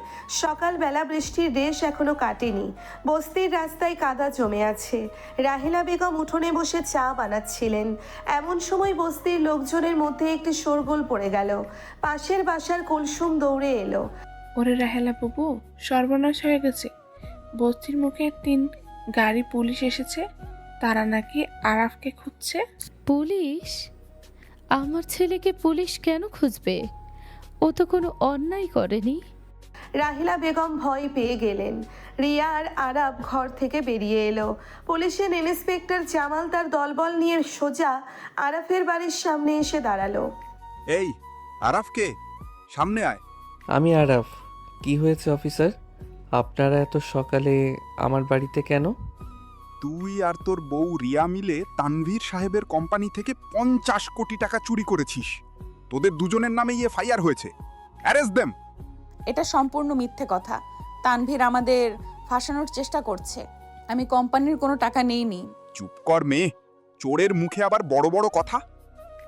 সকালবেলা বৃষ্টির রেশ এখনো কাটেনি। বস্তির রাস্তায় কাদা জমে আছে। রাহেলা বেগম উঠোনে বসে চা বানাচ্ছিলেন। এমন সময় বস্তির লোকজনের মধ্যে একটি শোরগোল পড়ে গেল। পাশের বাসার কুলসুম দৌড়ে এলো। ওরে রাহেলা বাবু, সর্বনাশ হয়ে গেছে। বস্তির মুখে 3 গাড়ি পুলিশ এসেছে, তারা নাকি আরাফকে খুঁজছে। পুলিশ? আমার ছেলেকে পুলিশ কেন খুঁজবে? ও তো কোনো অন্যায় করেনি। রাহিলা বেগম ভয় পেয়ে গেলেন। রিয়া আর আরাফ ঘর থেকে বেরিয়ে এলো। পুলিশের ইন্সপেক্টর জামাল তার দলবল নিয়ে সোজা আরাফের বাড়ির সামনে এসে দাঁড়ালো। এই আরাফকে, সামনে আয়। আমি আরাফ। কি হয়েছে অফিসার? আপনারা এত সকালে আমার বাড়িতে কেন? তুই আর তোর বউ রিয়া মিলে তানভীর সাহেবের কোম্পানি থেকে 50 কোটি টাকা চুরি করেছিস। তোদের দুজনের নামে এফআইআর হয়েছে। Arrest them. এটা সম্পূর্ণ মিথ্যে কথা। তানভীর আমাদের ফাঁসানোর চেষ্টা করছে। আমি কোম্পানির কোনো টাকা নেইনি। চুপ কর মেয়ে, চোরের মুখে আবার বড় বড় কথা।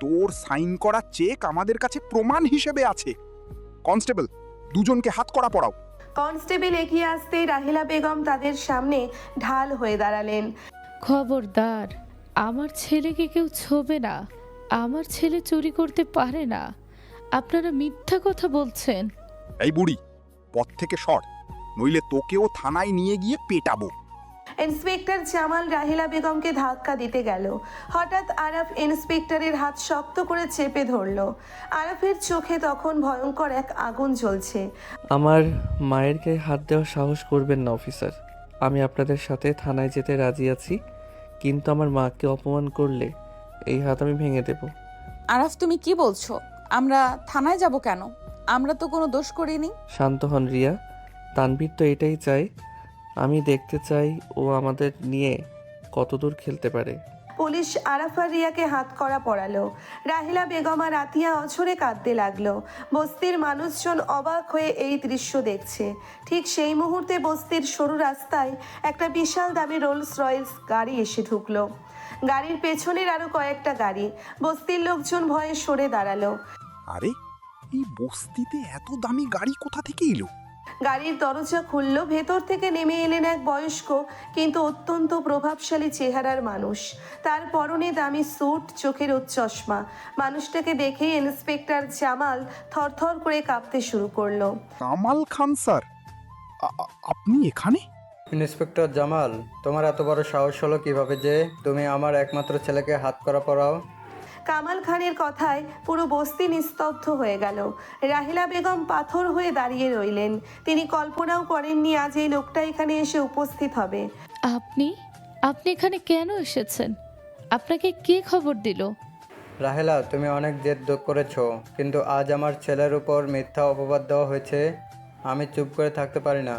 তোর সাইন করা চেক আমাদের কাছে প্রমাণ হিসেবে আছে। কনস্টেবল, দুজনকে হাত করা পড়াও। কনস্টেবল এগিয়ে আসতেই রাহিলা বেগম তাদের সামনে ঢাল হয়ে দাঁড়ালেন। খবরদার, আমার ছেলেকে কেউ ছোবে না। আমার ছেলে চুরি করতে পারে না। আপনারা মিথ্যা কথা বলছেন। এই বুড়ি, পথ থেকে সর, নইলে তোকেও থানায় নিয়ে গিয়ে পেটাবো। ইন্সপেক্টর জামাল রাহিলা বেগমকে ধাক্কা দিতে গেল। হঠাৎ আরাফ ইন্সপেক্টরের হাত শক্ত করে চেপে ধরল। আরাফের চোখে তখন ভয়ঙ্কর এক আগুন জ্বলছে। আমার মায়ের গায়ে হাত দেওয়ার সাহস করবেন না অফিসার। আমি আপনাদের সাথে থানায় যেতে রাজি আছি, কিন্তু আমার মাকে অপমান করলে এই হাত আমি ভেঙে দেব। আরাফ, তুমি কি বলছো? আমরা থানায় যাব কেন? আমরা তো কোনো দোষ করিনি। শান্ত হন রিয়া, তানভীর তো এটাই চাই। আমি দেখতে চাই ও আমাদের নিয়ে কতদূর খেলতে পারে। পুলিশ আরাফ আর রিয়াকে হাত করা পড়ালো। রাহিলা বেগম আর আতিয়া অঝরে কাঁদতে লাগলো। বস্তির মানুষজন অবাক হয়ে এই দৃশ্য দেখছে। ঠিক সেই মুহূর্তে বস্তির সরু রাস্তায় একটা বিশাল দামি রোলস রয়েস গাড়ি এসে ঢুকলো। গাড়ির পেছনের আরো কয়েকটা গাড়ি। বস্তির লোকজন ভয়ে সরে দাঁড়ালো। আরে, এই বস্তিতে এত দামি গাড়ি কোথা থেকে এলো? গাড়ির দরজা খুলল, ভেতর থেকে নেমে এলেন এক বয়স্ক কিন্তু অত্যন্ত প্রভাবশালী চেহারার মানুষ। তার পরনে দামি স্যুট, চোখের চশমা। মানুষটাকে দেখেই ইন্সপেক্টর জামাল থরথর করে কাঁপতে শুরু করলো। কামাল খান স্যার, আপনি এখানে? ইন্সপেক্টর জামাল, তোমার এত বড় সাহস হলো কিভাবে যে তুমি আমার একমাত্র ছেলেকে হাত করা পড়াও? কামাল খানের কথায় পুরো বস্তি নিস্তব্ধ হয়ে গেল। রাহিলা বেগম পাথর হয়ে দাঁড়িয়ে রইলেন। তিনি কল্পনাও করেননি আজ এই লোকটা এখানে এসে উপস্থিত হবে। আপনি আপনি এখানে কেন এসেছেন? আপনাকে কে খবর দিল? রাহেলা, তুমি অনেক জেদ করেছো, কিন্তু আজ আমার ছেলের উপর মিথ্যা অপবাদ দেওয়া হয়েছে। আমি চুপ করে থাকতে পারি না।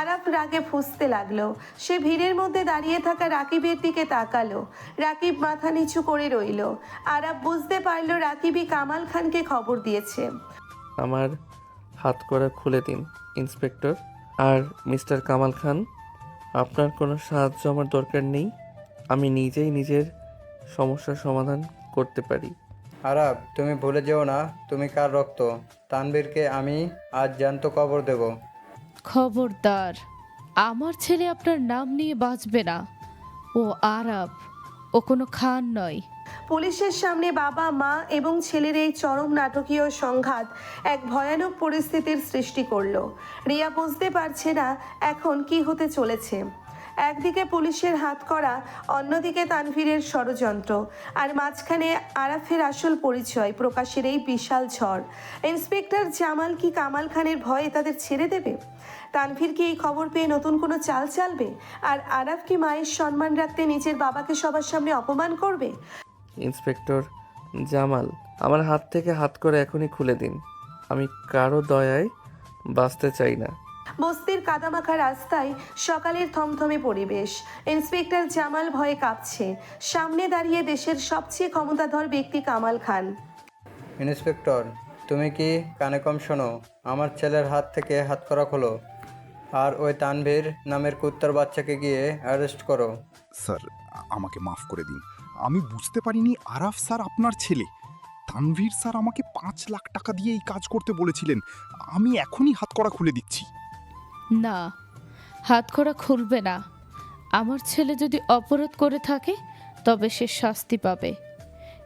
আরাফ রাগে ফুঁসতে লাগলো। সে ভিড়ের মধ্যে দাঁড়িয়ে থাকা রাকিবের দিকে তাকালো। রাকিব মাথা নিচু করে রইল। আরাফ বুঝতে পারলো রাকিবই কামাল খানকে খবর দিয়েছে। আমার হাত করা খুলে দিন ইন্সপেক্টর। আর মিস্টার কামাল খান, আপনার কোনো সাহায্য আমার দরকার নেই। আমি নিজেই নিজের সমস্যার সমাধান করতে পারি। আরাব, তুমি ভুলে যেও না তুমি কার রক্ত। তানবীরকে আমি আজ জ্যান্ত কবর দেব। খবরদার, আমার ছেলে আপনার নাম নিয়ে বাঁচবে না। ও আরব, ও কোনো খান নয়। পুলিশের সামনে বাবা, মা এবং ছেলের এই চরম নাটকীয় সংঘাত এক ভয়ানক পরিস্থিতির সৃষ্টি করলো। রিয়া বুঝতে পারছে না এখন কি হতে চলেছে। একদিকে পুলিশের হাত করা, অন্যদিকে তানভীরের ষড়যন্ত্র, আর মাঝখানে আরাফের আসল পরিচয় প্রকাশের এই বিশাল ঝড়। ইন্সপেক্টর জামাল কি কামাল খানের ভয়ে তাদের ছেড়ে দেবে? তানভীর কি এই খবর পেয়ে নতুন কোনো চাল চালবে? আর আরাফ কি মায়ের সম্মান রাখতে নিজের বাবাকে সবার সামনে অপমান করবে? ইন্সপেক্টর জামাল, আমার হাত থেকে হাত করে এখনই খুলে দিন। আমি কারো দয়ায় বাঁচতে চাই না। বস্তির কাদামাখা রাস্তায় সকালের থমথমে পরিবেশ। ইন্সপেক্টর জামাল ভয়ে কাঁপছে। সামনে দাঁড়িয়ে দেশের সবচেয়ে ক্ষমতাধর ব্যক্তি কামাল খান। ইন্সপেক্টর, তুমি কি কানে কম শোনো? আমার ছেলের হাত থেকে হাত করা খোলো, আর ওই তানভীর নামের কুত্তার বাচ্চাকে গিয়ে অ্যারেস্ট করো। স্যার, আমাকে মাফ করে দিন। আমি বুঝতে পারিনি আরাফ স্যার আপনার ছেলে। তানভীর স্যার আমাকে 5 লাখ টাকা দিয়ে এই কাজ করতে বলেছিলেন। আমি এখনই হাতকড়া খুলে দিচ্ছি। না, হাত করা খুলবে না। আমার ছেলে যদি অপরাধ করে থাকে তবে সে শাস্তি পাবে,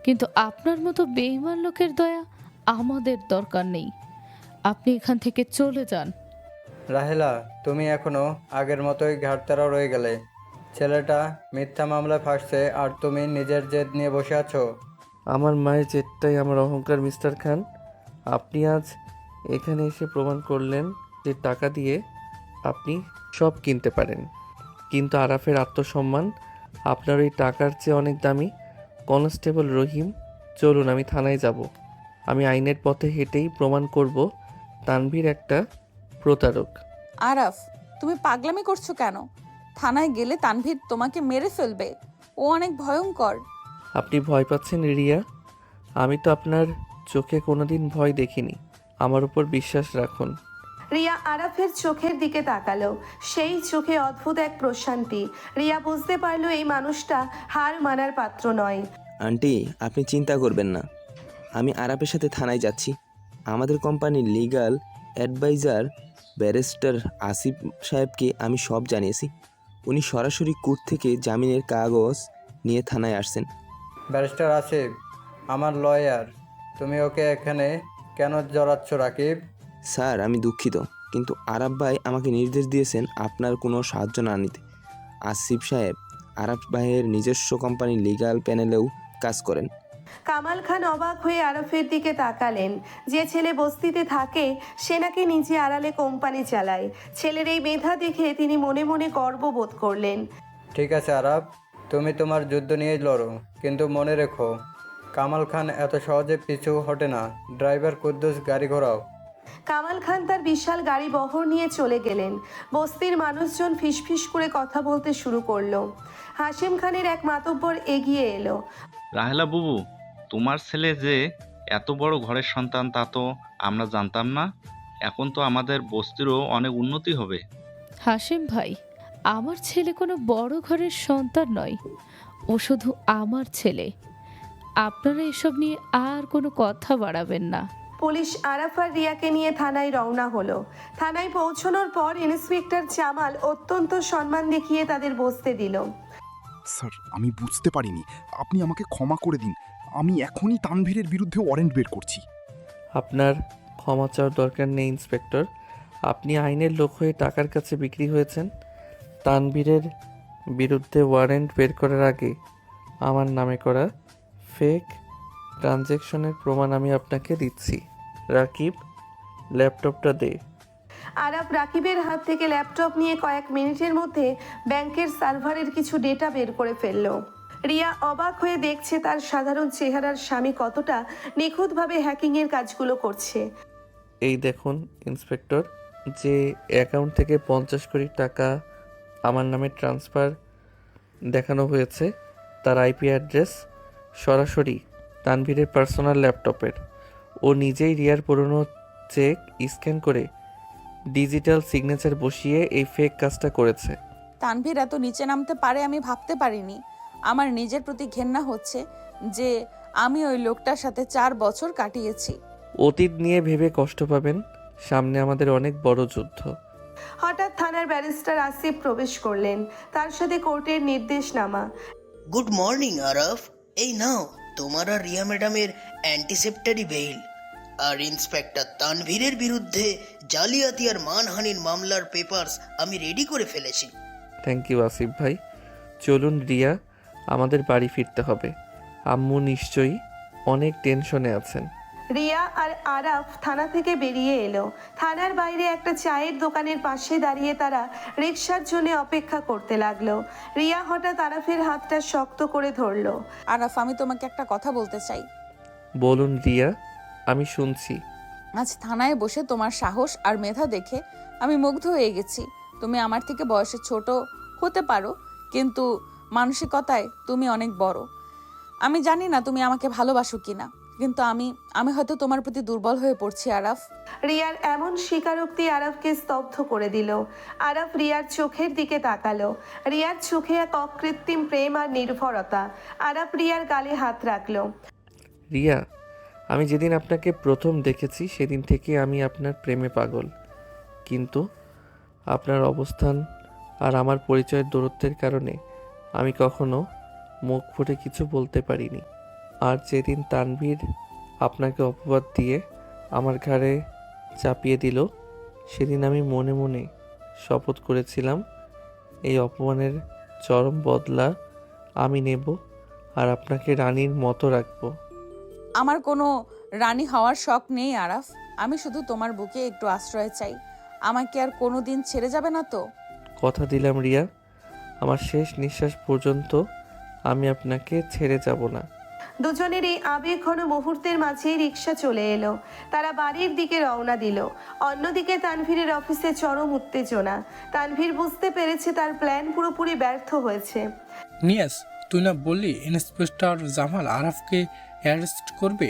কিন্তু আপনার মতো বেঈমান লোকের দয়া আমাদের দরকার নেই। আপনি এখান থেকে চলে যান। রাহেলা, তুমি এখনো আগের মতোই ঘাটতারা রয়ে গেলে। ছেলেটা মিথ্যা মামলায় ফাঁসছে আর তুমি নিজের জেদ নিয়ে বসে আছো। আমার মায়ের জেদটাই আমার অহংকার মিস্টার খান। আপনি আজ এখানে এসে প্রমাণ করলেন যে টাকা দিয়ে আপনি সব কিনতে পারেন, কিন্তু আরাফের আত্মসম্মান আপনার ওই টাকার চেয়ে অনেক দামি। কনস্টেবল রহিম, চলুন আমি থানায় যাব। আমি আইনের পথে হেঁটেই প্রমাণ করব তানভীর একটা প্রতারক। আরাফ, তুমি পাগলামি করছো কেন? থানায় গেলে তানভীর তোমাকে মেরে ফেলবে। ও অনেক ভয়ঙ্কর। আপনি ভয় পাচ্ছেন রিয়া? আমি তো আপনার চোখে কোনোদিন ভয় দেখিনি। আমার উপর বিশ্বাস রাখুন। রিয়া আরাফের চোখের দিকে তাকালো। সেই চোখে অদ্ভুত এক প্রশান্তি। রিয়া বুঝতে পারলো এই মানুষটা হার মানার পাত্র নয়। আন্টি, আপনি চিন্তা করবেন না, আমি আরাফের সাথে থানায় যাচ্ছি। আমাদের কোম্পানির লিগ্যাল অ্যাডভাইজার ব্যারিস্টার আসিফ সাহেবকে আমি সব জানিয়েছি। উনি সরাসরি কোর্ট থেকে জামিনের কাগজ নিয়ে থানায় আসছেন। ব্যারিস্টার আসিফ আমার লয়ার, তুমি ওকে এখানে কেন জড়াচ্ছ রাকিব? স্যার, আমি দুঃখিত, কিন্তু আরাফ ভাই আমাকে নির্দেশ দিয়েছেন আপনার কোনো সাহায্য না নিতে। আসিফ সাহেব আরাফ ভাইয়ের নিজস্ব কোম্পানির লিগ্যাল প্যানেলেও কাজ করেন। কামাল খান অবাক হয়ে আরাফের দিকে তাকালেন। যে ছেলে বস্তিতে থাকে সে নাকি নিজে আড়ালে কোম্পানি চালায়। ছেলের এই মেধা দেখে তিনি মনে মনে গর্ববোধ করলেন। ঠিক আছে আরাফ, তুমি তোমার যুদ্ধ নিয়ে লড়ো, কিন্তু মনে রেখো কামাল খান এত সহজে পিছু হটে না। ড্রাইভার কুদ্দুস গাড়ি ঘোরাও। কামাল খান তার বিশাল গাড়ি বহর নিয়ে চলে গেলেন। বস্তির মানুষজন ফিসফিস করে কথা বলতে শুরু করলো। হাশিম খানের এক মাতব্বর এগিয়ে এলো। রাহেলা বুবু, তোমার ছেলে যে এত বড় ঘরের সন্তান তা তো আমরা জানতাম না। এখন তো আমাদের বস্তিরও অনেক উন্নতি হবে। হাশিম ভাই, আমার ছেলে কোনো বড় ঘরের সন্তান নয়, ও শুধু আমার ছেলে। আপনারা এসব নিয়ে আর কোনো কথা বাড়াবেন না। পুলিশ আরাফ আর রিয়াকে নিয়ে থানায় রওনা হলো। থানায় পৌঁছানোর পর ইন্সপেক্টর জামাল অত্যন্ত সম্মান দেখিয়ে তাদের বসতে দিল। স্যার, আমি বুঝতে পারিনি, আপনি আমাকে ক্ষমা করে দিন। আমি এখনই তানভীরের বিরুদ্ধে ওয়ারেন্ট বের করছি। আপনার ক্ষমা চাওয়ার দরকার নেই ইন্সপেক্টর। আপনি আইনের লোক হয়ে টাকার কাছে বিক্রি হয়েছেন। তানভীরের বিরুদ্ধে ওয়ারেন্ট বের করার আগে আমার নামে করা ফেক ট্রানজ্যাকশনের প্রমাণ আমি আপনাকে দিচ্ছি। রাকিব, ল্যাপটপটা দে। আরাফ রাকিবের হাত থেকে ল্যাপটপ নিয়ে কয়েক মিনিটের মধ্যে ব্যাংকের সার্ভারের কিছু ডেটা বের করে ফেলল। রিয়া অবাক হয়ে দেখছে তার সাধারণ চেহারার স্বামী কতটা নিখুঁতভাবে হ্যাকিংয়ের কাজগুলো করছে। এই দেখুন ইন্সপেক্টর, যে অ্যাকাউন্ট থেকে 50 কোটি টাকা আমার নামে ট্রান্সফার দেখানো হয়েছে তার আইপি অ্যাড্রেস সরাসরি তানভীরের পার্সোনাল ল্যাপটপের। ও নিজেই রিয়ার পুরনো চেক স্ক্যান করে ডিজিটাল সিগনেচার বসিয়ে এই ফেক কাজটা করেছে। তানভীর এত নিচে নামতে পারে আমি ভাবতে পারিনি। আমার নিজের প্রতি ঘেন্না হচ্ছে যে আমি ওই লোকটার সাথে 4 বছর কাটিয়েছি। অতীত নিয়ে ভেবে কষ্ট পাবেন, সামনে আমাদের অনেক বড় যুদ্ধ। হঠাৎ থানার ব্যারিস্টার আসিফ প্রবেশ করলেন, তার সাথে কোর্টের নির্দেশনামা। গুড মর্নিং আরাফ, এই নাও তোমার আর রিয়া ম্যাডামের অ্যান্টিসেপ্টারি বেইল। আর ইন্সপেক্টর তানভীরের বিরুদ্ধে জালিয়াতি আর মানহানির মামলার পেপারস আমি রেডি করে ফেলেছি। থ্যাংক ইউ আসিফ ভাই। চলুন রিয়া, আমাদের বাড়ি ফিরতে হবে। আম্মু নিশ্চয়ই অনেক টেনশনে আছেন। রিয়া আর আরাফ থানা থেকে বেরিয়ে এলো। থানার বাইরে একটা চায়ের দোকানের পাশে দাঁড়িয়ে তারা রিকশার জন্য অপেক্ষা করতে লাগলো। রিয়া হঠাৎ আরাফের হাতটা শক্ত করে ধরলো। আরাফ, আমি তোমাকে একটা কথা বলতে চাই। বলুন রিয়া, আমি শুনছি। আজ থানায় বসে তোমার সাহস আর মেধা দেখে আমি মুগ্ধ হয়ে গেছি। তুমি আমার থেকে বয়সে ছোট হতে পারো, কিন্তু মানসিকতায় তুমি অনেক বড়। আমি জানি না তুমি আমাকে ভালোবাসো কিনা, কিন্তু আমি হয়তো তোমার প্রতি দুর্বল হয়ে পড়ছি আরাফ। রিয়ার এমন স্বীকারোক্তি আরাফকে স্তব্ধ করে দিল। আরাফ রিয়ার চোখের দিকে তাকালো। রিয়ার চোখে এক অকৃত্রিম প্রেম আর নির্ভরতা। আরাফ রিয়ার গালে হাত রাখলো। রিয়া, আমি যেদিন আপনাকে প্রথম দেখেছি সেদিন থেকে আমি আপনার প্রেমে পাগল। কিন্তু আপনার অবস্থান আর আমার পরিচয়ের দূরত্বের কারণে আমি কখনো মুখ ফুটে কিছু বলতে পারিনি। আর যেদিন তানভীর আপনাকে অপবাদ দিয়ে আমার ঘাড়ে চাপিয়ে দিল, সেদিন আমি মনে মনে শপথ করেছিলাম এই অপমানের চরম বদলা আমি নেব আর আপনাকে রানীর মতো রাখবো। আমার কোনো রানী হওয়ার শখ নেই আরাফ। আমি শুধু তোমার বুকে একটু আশ্রয় চাই। আমাকে আর কোনো দিন ছেড়ে যাবে না তো? কথা দিলাম রিয়া, আমার শেষ নিঃশ্বাস পর্যন্ত আমি আপনাকে ছেড়ে যাব না। দুজনের এই আবেগঘন মুহূর্তের মাঝেই রিক্সা চলে এলো। তারা বাড়ির দিকে রওনা দিল। অন্যদিকে তানভীরের অফিসে চরম উত্তেজনা। তানভীর বুঝতে পেরেছে তার প্ল্যান পুরোপুরি ব্যর্থ হয়েছে। নিয়াস, তুই না বললি ইন্সপেক্টর জামাল আরাফকে অ্যারেস্ট করবে?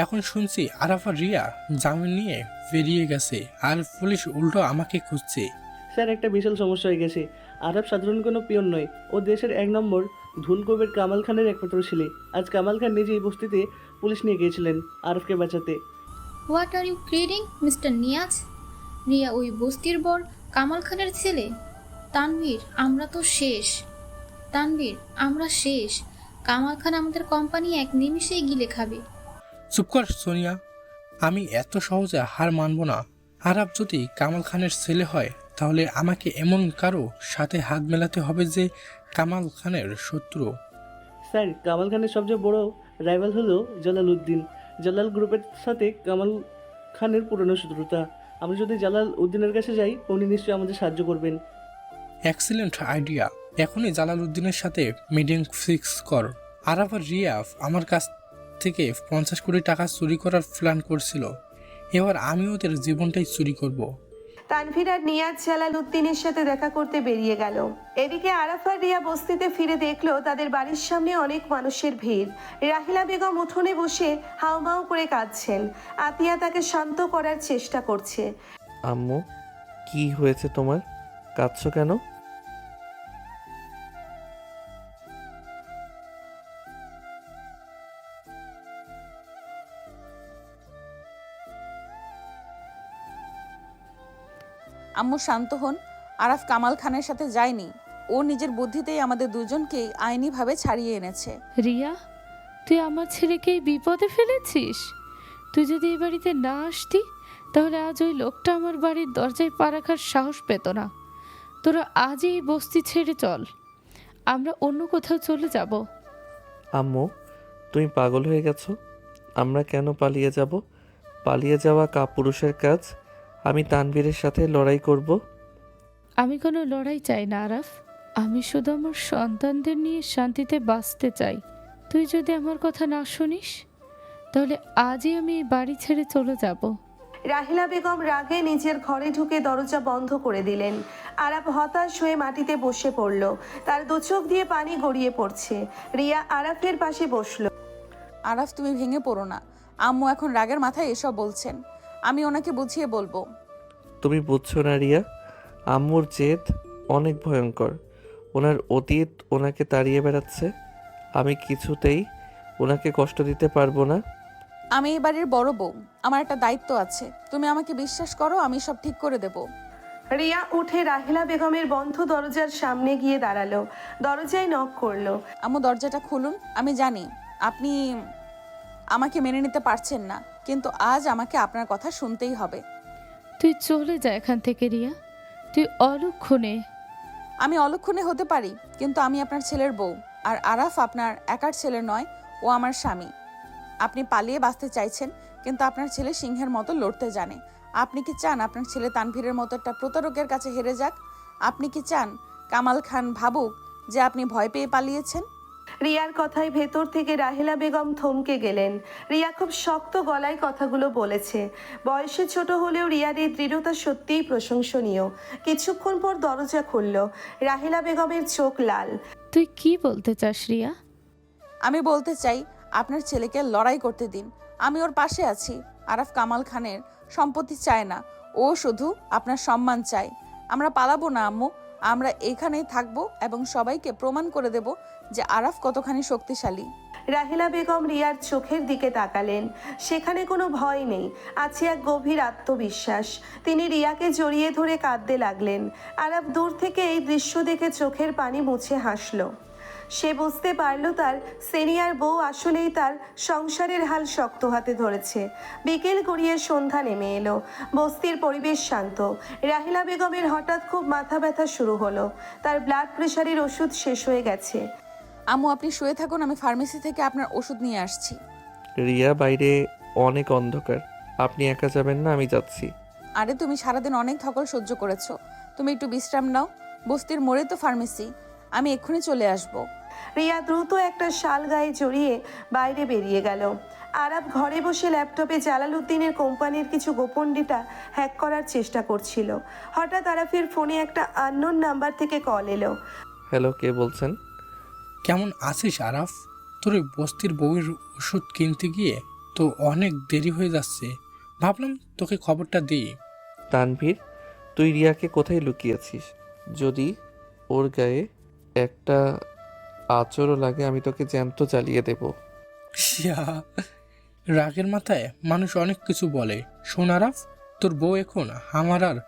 এখন শুনছি আরাফ আর রিয়া জামিন নিয়ে বেরিয়ে গেছে আর পুলিশ উল্টো আমাকে খুঁজছে। স্যার, একটা বিশাল সমস্যা হয়ে গেছে। আরব সাধারণ কোনো পিয়ন নয়, ও দেশের 1 নম্বর ধুলকোবের কামাল খানের একমাত্র ছেলে। আজ কামাল খান নিজে এই বস্তিতে পুলিশ নিয়ে গিয়েছিলেন আরবকে বাঁচাতে। What are you creating mister Niaz? Riya ওই বস্তির বর কামাল খানের ছেলে? তানভীর, আমরা তো শেষ। তানভীর, আমরা শেষ। কামাল খান আমাদের কোম্পানি এক নিমিষেই গিলে খাবে। চুপ কর সোনিয়া, আমি এত সহজে হার মানব না। আরাফ যদি কামাল খানের ছেলে হয় তাহলে আমাকে এমন কারো সাথে হাত মেলাতে হবে যে কামাল খানের শত্রু। স্যার, কামাল খানের সবচেয়ে বড় রাইভাল হলো জালাল উদ্দিন। জালাল গ্রুপের সাথে কামাল খানের পুরনো শত্রুতা। আমরা যদি জালাল উদ্দিনের কাছে যাই, উনি নিশ্চয়ই আমাদের সাহায্য করবেন। Excellent idea. এখনই জালাল উদ্দিনের সাথে মিটিং ফিক্স কর। আরাফ আর রিয়া আমার কাছ থেকে 50 কোটি টাকা চুরি করার প্ল্যান করছিল। এবার আমি ওদের জীবনটাই চুরি করব। তানভীর আর নিয়াজ জালাল উদ্দিনের সাথে দেখা করতে বেরিয়ে গেল। এদিকে আরাফ আর রিয়া বস্তিতে ফিরে দেখলো তাদের বাড়ির সামনে অনেক মানুষের ভিড়। রাহিলা বেগম উঠোনে বসে হাউমাউ করে কাঁদছেন। আতিয়া তাকে শান্ত করার চেষ্টা করছে। আম্মু, কি হয়েছে তোমার? কাঁদছো কেন? আম্মু শান্ত হন। আরাফ কামাল খানের সাথে যায়নি, ও নিজের বুদ্ধিতেই আমাদের দুজনকেই আইনিভাবে ছাড়িয়ে এনেছে। রিয়া, তুই আমার ছেলেকে এই বিপদে ফেলেছিস। তুই যদি এই বাড়িতে না আসতি তাহলে আজ ওই লোকটা আমার বাড়ির দরজায় পা রাখার সাহস পেত না। তোরা আজই এই বস্তি ছেড়ে চল, আমরা অন্য কোথাও চলে যাব। আম্মু, তুমি পাগল হয়ে গেছো? আমরা কেন পালিয়ে যাব? পালিয়ে যাওয়া কাপুরুষের কাজ। আমি তানভীরের সাথে লড়াই করব। আমি কোনো লড়াই চাই না আরাফ, আমি শুধু আমার সন্তানদের নিয়ে শান্তিতে বাঁচতে চাই। তুই যদি আমার কথা না শুনিস তাহলে আজই আমি এই বাড়ি ছেড়ে চলে যাব। রাহিলা বেগম রাগে নিজের ঘরে ঢুকে দরজা বন্ধ করে দিলেন। আরাফ হতাশ হয়ে মাটিতে বসে পড়ল, তার দু চোখ দিয়ে পানি গড়িয়ে পড়ছে। রিয়া আরাফের পাশে বসলো। আরাফ, তুমি ভেঙে পড়ো না। আম্মু এখন রাগের মাথায় এসব বলছেন, আমি ওনাকে বুঝিয়ে বলবো। তুমি বুঝছো না রিয়া, আম্মুর জেদ অনেক ভয়ঙ্কর। ওনার অতীত ওনাকে তাড়িয়ে বেড়াচ্ছে। আমি কিছুতেই ওনাকে কষ্ট দিতে পারবো না। আমি এই বাড়ির বড় বউ, আমার একটা দায়িত্ব আছে। তুমি আমাকে বিশ্বাস করো, আমি সব ঠিক করে দেব। রিয়া উঠে রাহিলা বেগমের বন্ধ দরজার সামনে গিয়ে দাঁড়ালো, দরজায় নক করলো। আম্মু, দরজাটা খুলুন। আমি জানি আপনি আমাকে মেনে নিতে পারছেন না, কিন্তু আজ আমাকে আপনার কথা শুনতেই হবে। তুই চলে যা এখান থেকে রিয়া, তুই অলক্ষণে। আমি অলক্ষণে হতে পারি, কিন্তু আমি আপনার ছেলের বউ। আর আরাফ আপনার একার ছেলে নয়, ও আমার স্বামী। আপনি পালিয়ে বাঁচতে চাইছেন, কিন্তু আপনার ছেলে সিংহের মতো লড়তে জানে। আপনি কি চান আপনার ছেলে তানভীরের মতো একটা প্রতারকের কাছে হেরে যাক? আপনি কি চান কামাল খান ভাবুক যে আপনি ভয় পেয়ে পালিয়েছেন? রিয়ার কথায় ভেতর থেকে রাহিলা বেগম থমকে গেলেন। রিয়া খুব শক্ত গলায় কথাগুলো বলেছে। বয়সে ছোট হলেও রিয়ার এই দৃঢ়তা সত্যিই প্রশংসনীয়। কিছুক্ষণ পর দরজা খুলল। রাহিলা বেগমের চোখ লাল। তুই কি বলতে চাস রিয়া? আমি বলতে চাই, আপনার ছেলেকে লড়াই করতে দিন। আমি ওর পাশে আছি। আরাফ কামাল খানের সম্পত্তি চায় না, ও শুধু আপনার সম্মান চায়। আমরা পালাবো না আম্মু, আমরা এখানেই থাকবো এবং সবাইকে প্রমাণ করে দেব যে আরাফ কতখানি শক্তিশালী। রাহিলা বেগম রিয়ার চোখের দিকে তাকালেন। সেখানে কোনো ভয় নেই, আছে এক গভীর আত্মবিশ্বাস। তিনি রিয়াকে জড়িয়ে ধরে কাঁদতে লাগলেন। আরাফ দূর থেকে এই দৃশ্য দেখে চোখের পানি মুছে হাসল। সে বুঝতে পারল তার সিনিয়র বউ আসলেই তার সংসারের হাল শক্ত হাতে ধরেছে। বিকেল গড়িয়ে সন্ধ্যা নেমে এলো। বস্তির পরিবেশ শান্ত। রাহিলা বেগমের হঠাৎ খুব মাথা ব্যথা শুরু হলো। তার ব্লাড প্রেশারের ওষুধ শেষ হয়ে গেছে। আম্মু, আপনি শুয়ে থাকুন, আমি ফার্মেসি থেকে আপনার ওষুধ নিয়ে আসছি। রিয়া, বাইরে অনেক অন্ধকার, আপনি একা যাবেন না? আমি যাচ্ছি। আরে, তুমি সারাদিন অনেক ধকল সহ্য করেছো, তুমি একটু বিশ্রাম নাও। বস্তির মোড়ে তো ফার্মেসি, আমি এক্ষুনি চলে আসবো। রিয়া দ্রুত একটা শাল গায়ে জড়িয়ে বাইরে বেরিয়ে গেল। আরাফ ঘরে বসে ল্যাপটপে জালালউদ্দিনের কোম্পানির কিছু গোপন ডেটা হ্যাক করার চেষ্টা করছিল। হঠাৎ আরাফের ফোনে একটা আননোন নাম্বার থেকে কল এলো। হ্যালো, কে বলছেন? কেমন আছিস আরাফ? তোর ওই বস্তির বউয়ের ওষুধ কিনতে গিয়ে তো অনেক দেরি হয়ে যাচ্ছে, ভাবলাম তোকে খবরটা দিই। তানভীর, তুই রিয়াকে কোথায় লুকিয়েছিস? যদি ওর গায়ে একটা আঁচড়ও লাগে আমি তোকে জ্যান্ত জ্বালিয়ে দেব। রাগের মাথায় মানুষ অনেক কিছু বলে। শোন আরাফ, তোর বউ এখন আমার আর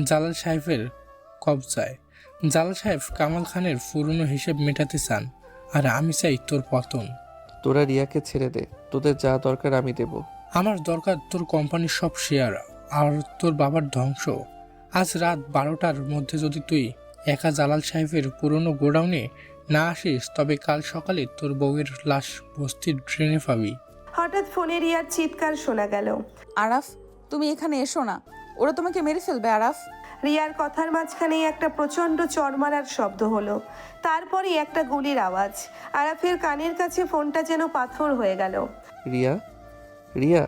জালাল সাহেবের কবজায়। জালাল সাহেব কামাল খানের পুরনো হিসেব মেটাতে চান, আর আমি চাই তোর পতন। তোরা রিয়াকে ছেড়ে দে, তোদের যা দরকার আমি দেব। আমার দরকার তোর কোম্পানির সব শেয়ার আর তোর বাবার ধ্বংস। আজ রাত 12টার মধ্যে যদি তুই একা জালাল সাহেবের পুরনো গোডাউনে না আসিস, তবে কাল সকালে তোর বউয়ের লাশ বস্তির ড্রেনে পাবি। হঠাৎ ফোনে রিয়ার চিৎকার শোনা গেল। আরাফ, তুমি এখানে এসো না, ওরা তোমাকে মেরে ফেলবে। আরাফ। রিয়ার কথার মাঝখানেই একটা প্রচণ্ড চড়মারার শব্দ হলো। তারপরই একটা গুলির আওয়াজ। আরাফের কানের কাছে ফোনটা যেন পাথর হয়ে গেল। রিয়া, রিয়া।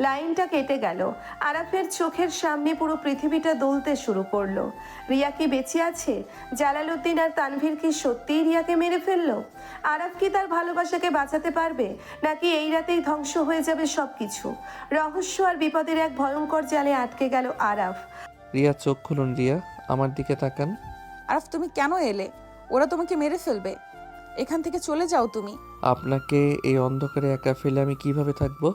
লাইনটা কেটে গেল। আরাফের চোখের সামনে পুরো পৃথিবীটা দুলতে শুরু করলো। রিয়া কি বেঁচে আছে? জালালউদ্দিন আর তানভীর কি সত্যিই রিয়াকে মেরে ফেললো? আরাফ কি তার ভালোবাসাকে বাঁচাতে পারবে, নাকি এই রাতেই ধ্বংস হয়ে যাবে সবকিছু? রহস্য আর বিপদের এক ভয়ঙ্কর জালে আটকে গেল আরাফ। রিয়া, চোখ খুলুন। রিয়া, আমার দিকে তাকান। আরাফ, তুমি কেন এলে? ওরা তোমাকে মেরে ফেলবে, এখান থেকে চলে যাও তুমি। আপনাকে এই অন্ধকারে একা ফেলে আমি কিভাবে থাকবো?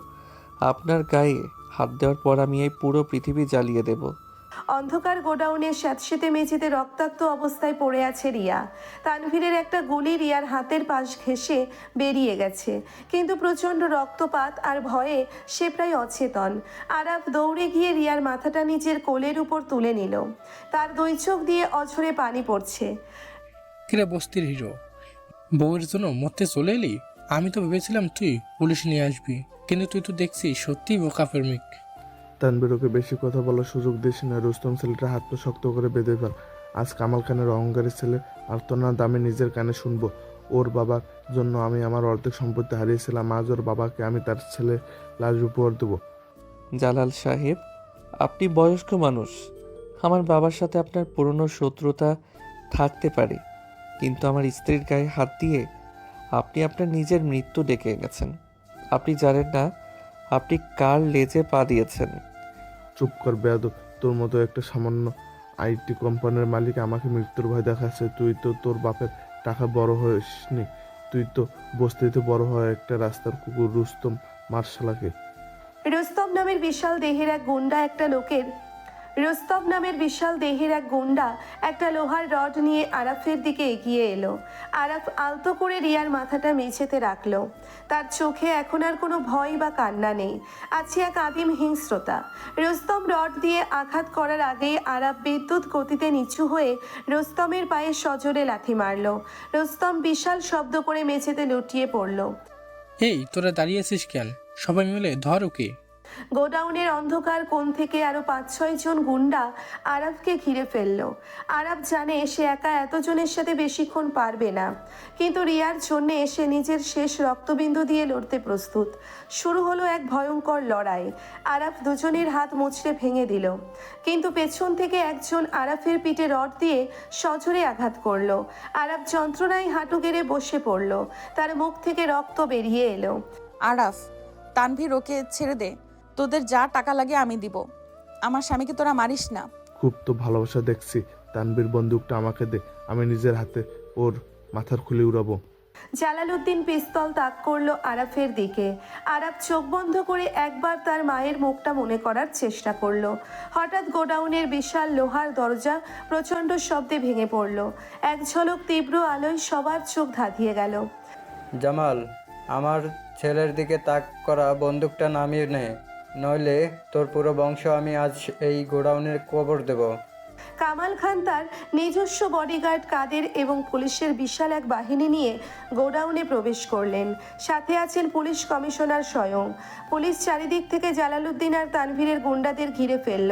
আপনার গায়ে হাত দেওয়ার পর আমি এই পুরো পৃথিবী জ্বালিয়ে দেব। অন্ধকার গোডাউনের স্যাঁতসেঁতে মেঝেতে রক্তাক্ত অবস্থায় পড়ে আছে রিয়া। তানভীরের একটা গুলি রিয়ার হাতের পাশ ঘেঁষে বেরিয়ে গেছে, কিন্তু প্রচণ্ড রক্তপাত আর ভয়ে সে প্রায় অচেতন। আরাফ দৌড়ে গিয়ে রিয়ার মাথাটা নিজের কোলের উপর তুলে নিল। তার দুই চোখ দিয়ে অঝরে পানি পড়ছে। কিরে বস্তির হিরো, বউয়ের জন্য মরতে চলে এলি? আমি তো ভেবেছিলাম তুই পুলিশ নিয়ে আসবি, কিন্তু তুই তো দেখছি সত্যিই বোকা প্রেমিক। তানভীর, ওকে বেশি কথা বলার সুযোগ দিস না। রুস্তম ছেলেটা হাত পা শক্ত করে বেঁধে ফেল। আজ কামাল খানের অহংকারী ছেলে আর্তনাদ আমি নিজের কানে শুনবো। ওর বাবার জন্য আমি আমার অর্ধেক সম্পত্তি হারিয়েছিলাম, আজ ওর বাবাকে আমি তার ছেলে লাশ উপহার দেবো। জালাল সাহেব, আপনি বয়স্ক মানুষ। আমার বাবার সাথে আপনার পুরনো শত্রুতা থাকতে পারে, কিন্তু আমার স্ত্রীর গায়ে হাত দিয়ে আপনি আপনার নিজের মৃত্যু ডেকে এনেছেন। আপনি জানেন না আপনি কার লেজে পা দিয়েছেন। চুপ কর বেয়াদব, তোর মতো একটা সামান্য আইটি কোম্পানির মালিক আমাকে মৃত্যুর ভয় দেখাচ্ছে। তুই তো তোর বাপের টাকা বড় হইসনি, তুই তো বস্তিতে বড় হয় একটা রাস্তার কুকুর রুস্তম মার্শালাকে। রুস্তম নামের বিশাল দেহের এক গুন্ডা একটা লোহার রড নিয়ে আরাফের দিকে এগিয়ে এলো। আরাফ আলতো করে রিয়ার মাথাটা মেঝেতে রাখলো। তার চোখে এখন আর কোনো ভয় বা কান্না নেই, আছে এক আদিম হিংস্রতা। রুস্তম রড দিয়ে আঘাত করার আগেই আরাফ বিদ্যুৎ গতিতে নিচু হয়ে রুস্তমের পায়ে সজোরে লাথি মারল। রুস্তম বিশাল শব্দ করে মেঝেতে লুটিয়ে পড়ল। এই তোরা দাঁড়িয়েছিস কেন? সবাই মিলে ধর ওকে। গোডাউনের অন্ধকার কোণ থেকে আরো 5-6 জন গুন্ডা আরাফকে ঘিরে ফেললো। আরাফ জানে সে একা এতজনের সাথে বেশিক্ষণ পারবে না, কিন্তু রিয়ার জন্য সে নিজের শেষ রক্তবিন্দু দিয়ে লড়তে প্রস্তুত। শুরু হলো এক ভয়ঙ্কর লড়াই। আরাফ দুজনের হাত মুচড়ে ভেঙে দিল, কিন্তু পেছন থেকে একজন আরাফের পিঠে রড দিয়ে সজোরে আঘাত করলো। আরাফ যন্ত্রণায় হাঁটু গেড়ে বসে পড়ল, তার মুখ থেকে রক্ত বেরিয়ে এলো। আরাফ, তানভীর, ওকে ছেড়ে দে। তোদের যা টাকা লাগে আমি দিব। আমার স্বামীকে তোরা মারিস না। খুব তো ভালোবাসা দেখছি। তানভীর, বন্দুকটা আমাকে দে, আমি নিজের হাতে ওর মাথার খুলে উড়াবো। জালালউদ্দিন পিস্তল তাক করলো আরাফের দিকে। আরাফ চোখ বন্ধ করে একবার তার মায়ের মুখটা মনে করার চেষ্টা করলো। হঠাৎ গোডাউনের বিশাল লোহার দরজা প্রচণ্ড শব্দে ভেঙে পড়ল। এক ঝলক তীব্র আলোয় সবার চোখ ধাঁধিয়ে গেল। জামাল, আমার ছেলের দিকে তাক করা বন্দুকটা নামিয়ে নে, নইলে তোর পুরো বংশ আমি আজ এই গোডাউনের কবর দেব। কামাল খান তার নিজস্ব বডিগার্ড কাদের এবং পুলিশের বিশাল এক বাহিনী নিয়ে গোডাউনে প্রবেশ করলেন। সাথে আছেন পুলিশ কমিশনার স্বয়ং। পুলিশ চারিদিক থেকে জালালউদ্দিন আর তানভীরের গুন্ডাদের ঘিরে ফেলল।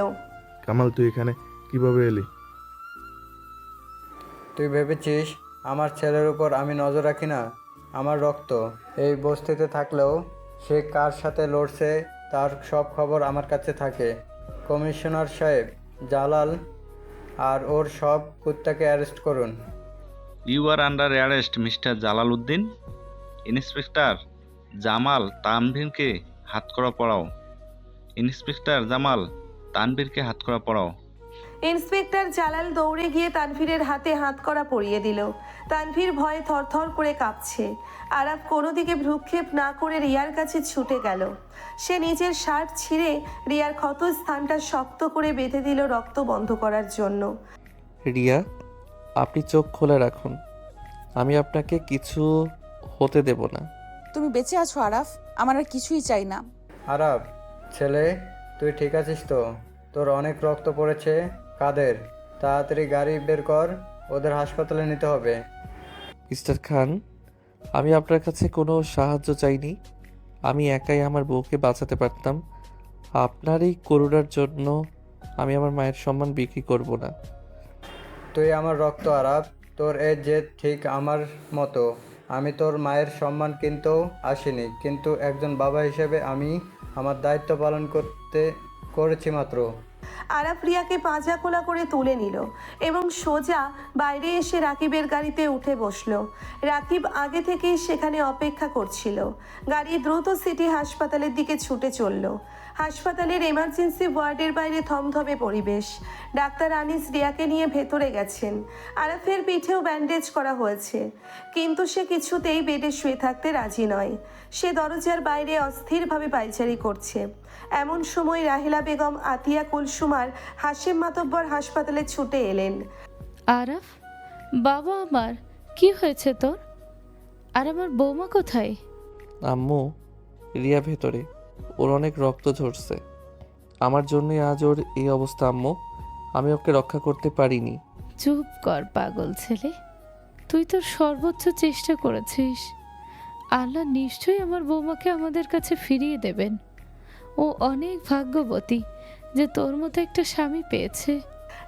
কামাল, তুই এখানে কিভাবে এলি? তুই ভেবেছিস আমার ছেলের উপর আমি নজর রাখি না? আমার রক্ত এই বস্তিতে থাকলেও সে কার সাথে লড়ছে তার সব খবর আমার কাছে থাকে। কমিশনার সাহেব, জালাল আর ওর সব কুত্তাকে অ্যারেস্ট করুন। You are under arrest mister Jalaluddin. Inspector Jamal তানভীরকে হাতকড়া পড়াও। ইন্সপেক্টর জামাল তানভীরকে হাতকড়া পড়াও। ইন্সপেক্টর জালাল দৌড়ে গিয়ে তানভীরের হাতে হাতকড়া পরিয়ে দিল। তানভীর ভয়ে থরথর করে কাঁপছে। আরাফ কোনো দিকে ভ্রুক্ষেপ না করে রিয়ার কাছে ছুটে গেল। সে নিজের শার্ট ছিঁড়ে রিয়ার ক্ষত স্থানটা শক্ত করে বেঁধে দিল রক্ত বন্ধ করার জন্য। রিয়া, আপনি চোখ খোলা রাখুন, আমি আপনাকে কিছু হতে দেব না। তুমি বেঁচে আছো আরাফ, আমার আর কিছুই চাই না। আরাফ ছেলে, তুই ঠিক আছিস তো? তোর অনেক রক্ত পড়েছে। কাদের, তাড়াতাড়ি গাড়ি বের কর, ওদের হাসপাতালে নিতে হবে। মিস্টার খান, আমি আপনার কাছে কোনো সাহায্য চাইনি। আমি একাই আমার বউকে বাঁচাতে পারতাম। আপনার এই করুণার জন্য আমি আমার মায়ের সম্মান বিক্রি করব না। তুই আমার রক্ত আরাফ, তোর এ যে ঠিক আমার মতো। আমি তোর মায়ের সম্মান কিনতেও আসিনি, কিন্তু একজন বাবা হিসেবে আমি আমার দায়িত্ব পালন করেছি মাত্র। আরাফ রিয়াকে পাঁজা কোলা করে তুলে নিল এবং সোজা বাইরে এসে রাকিবের গাড়িতে উঠে বসলো। রাকিব আগে থেকেই সেখানে অপেক্ষা করছিল। গাড়ি দ্রুত সিটি হাসপাতালের দিকে ছুটে চলল। হাসপাতালের এমার্জেন্সি ওয়ার্ডের বাইরে থমথমে পরিবেশ। ডাক্তার আনিস রিয়াকে নিয়ে ভেতরে গেছেন। আরাফের পিঠেও ব্যান্ডেজ করা হয়েছে, কিন্তু সে কিছুতেই বেডে শুয়ে থাকতে রাজি নয়। সে দরজার বাইরে অস্থিরভাবে পায়চারি করছে। এমন সময় রাহেলা বেগম, আতিয়া কুলসুমার, হাশেম মাতব্বর হাসপাতালে ছুটে এলেন। আরাফ, বাবা আমার, কি হয়েছে তোর? আর আমার বৌমা কোথায়? আম্মু, রিয়া ভেতরে, ওর অনেক রক্ত ঝরছে। আমার জন্যই আজ ওর এই অবস্থা আম্মু। আমি ওকে রক্ষা করতে পারিনি। চুপ কর পাগল ছেলে, তুই তোর সর্বোচ্চ চেষ্টা করেছিস। আল্লাহ নিশ্চয়ই আমার বৌমাকে আমাদের কাছে ফিরিয়ে দেবেন। ও অনেক ভাগ্যবতী যে তোর মতো একটা স্বামী পেয়েছে।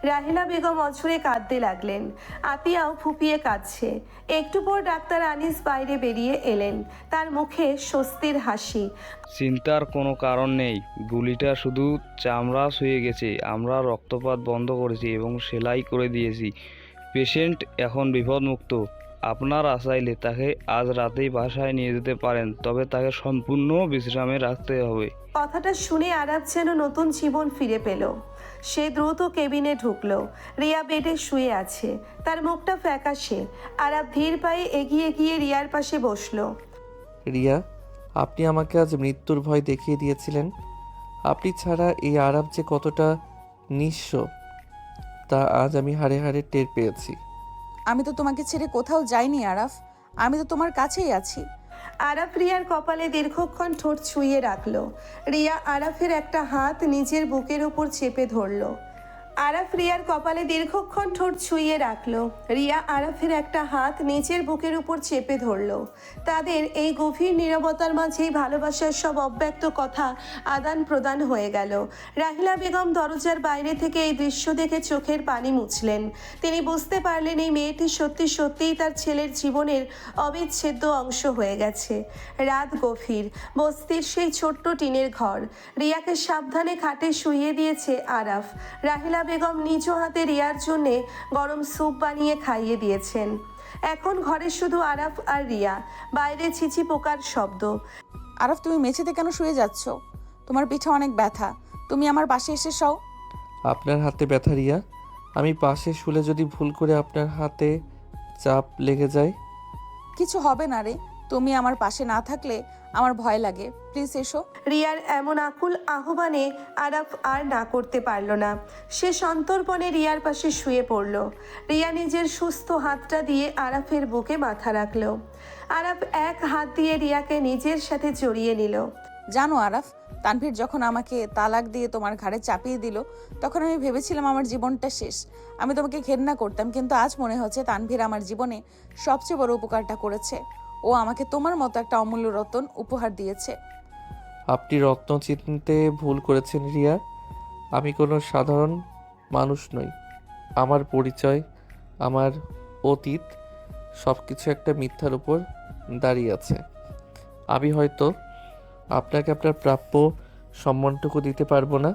রাহেলা বেগম অঝরে কাঁদতে লাগলেন। আতিয়াও ফুপিয়ে কাঁদছে। একটু পর ডাক্তার আনিস বাইরে বেরিয়ে এলেন, তার মুখে স্বস্তির হাসি। চিন্তার কোনো কারণ নেই, গুলিটা শুধু চামড়া ছুঁয়ে গেছে। আমরা রক্তপাত বন্ধ করেছি এবং সেলাই করে দিয়েছি। পেশেন্ট এখন বিপদমুক্ত। আপনারা চাইলে তাকে আজ রাতেই বাসায় নিয়ে যেতে পারেন, তবে তাকে সম্পূর্ণ বিশ্রামে রাখতে হবে। কথাটা শুনে আরাফ যেন নতুন জীবন ফিরে পেল। সে দ্রুত কেবিনে ঢুকলো। রিয়া বেডে শুয়ে আছে, তার মুখটা ফ্যাকাশে। আরাফ ধীর পায়ে এগিয়ে গিয়ে রিয়ার পাশে বসলো। রিয়া, আপনি আমাকে আজ মৃত্যুর ভয় দেখিয়ে দিয়েছিলেন। আপনি ছাড়া এই আরাফ যে কতটা নিঃস্ব তা আজ আমি হাড়ে হাড়ে টের পেয়েছি। আমি তো তোমাকে ছেড়ে কোথাও যাইনি আরাফ, আমি তো তোমার কাছেই আছি। আরাফ রিয়ার কপালে দীর্ঘক্ষণ ঠোঁট ছুঁয়ে রাখলো। রিয়া আরাফের একটা হাত নিজের বুকের উপর চেপে ধরলো। আরাফ রিয়ার কপালে দীর্ঘক্ষণ ঠোঁট ছুঁয়ে রাখলো। রিয়া আরাফের একটা হাত নিজের বুকের উপর চেপে ধরলো। তাদের এই গভীর নীরবতার মাঝেই ভালোবাসার সব অব্যক্ত কথা আদান প্রদান হয়ে গেল। রাহিলা বেগম দরজার বাইরে থেকে এই দৃশ্য দেখে চোখের পানি মুছলেন। তিনি বুঝতে পারলেন এই মেয়েটি সত্যি সত্যিই তার ছেলের জীবনের অবিচ্ছেদ্য অংশ হয়ে গেছে। রাত গভীর, বস্তির সেই ছোট্ট টিনের ঘর। রিয়াকে সাবধানে খাটে শুইয়ে দিয়েছে আরাফ। রাহিলা বেগম নিজ হাতে রিয়ার জন্যে গরম স্যুপ বানিয়ে খাইয়ে দিয়েছেন। এখন ঘরে শুধু আরাফ আর রিয়া, বাইরে ছিছি পোকার শব্দ। আরাফ, তুমি মেঝেতে কেন শুয়ে যাচ্ছ? তোমার পিঠে অনেক ব্যথা, তুমি আমার পাশে এসে শও। আপনার হাতে ব্যথা রিয়া? আমি পাশে শুলে যদি ভুল করে আপনার হাতে চাপ লেগে যায়? কিছু হবে না রে, তুমি আমার পাশে না থাকলে আমার ভয় লাগে, প্লিজ এসো। রিয়ার এমন আকুল আহ্বানে আরাফ আর না করতে পারল না। সে সন্তর্পণে রিয়ার পাশে শুয়ে পড়ল। রিয়া নিজের সুস্থ হাতটা দিয়ে আরাফের বুকে মাথা রাখল। আরাফ এক হাত দিয়ে রিয়াকে নিজের সাথে জড়িয়ে নিল। জানো আরাফ, তানভীর যখন আমাকে তালাক দিয়ে তোমার ঘাড়ে চাপিয়ে দিল, তখন আমি ভেবেছিলাম আমার জীবনটা শেষ। আমি তোমাকে ঘেন্না করতাম, কিন্তু আজ মনে হচ্ছে তানভীর আমার জীবনে সবচেয়ে বড় উপকারটা করেছে। ও আমাকে তোমার মতো একটা অমূল্য রতন উপহার দিয়েছে। আপনি রত্ন চিনতে ভুল করেছেন রিয়া। আমি কোনো সাধারণ মানুষ নই। আমার পরিচয়, আমার অতীত সব কিছু একটা মিথ্যার উপর দাঁড়িয়ে আছে। আমি হয়তো আপনাকে আপনার প্রাপ্য সম্মানটুকু দিতে পারবো না।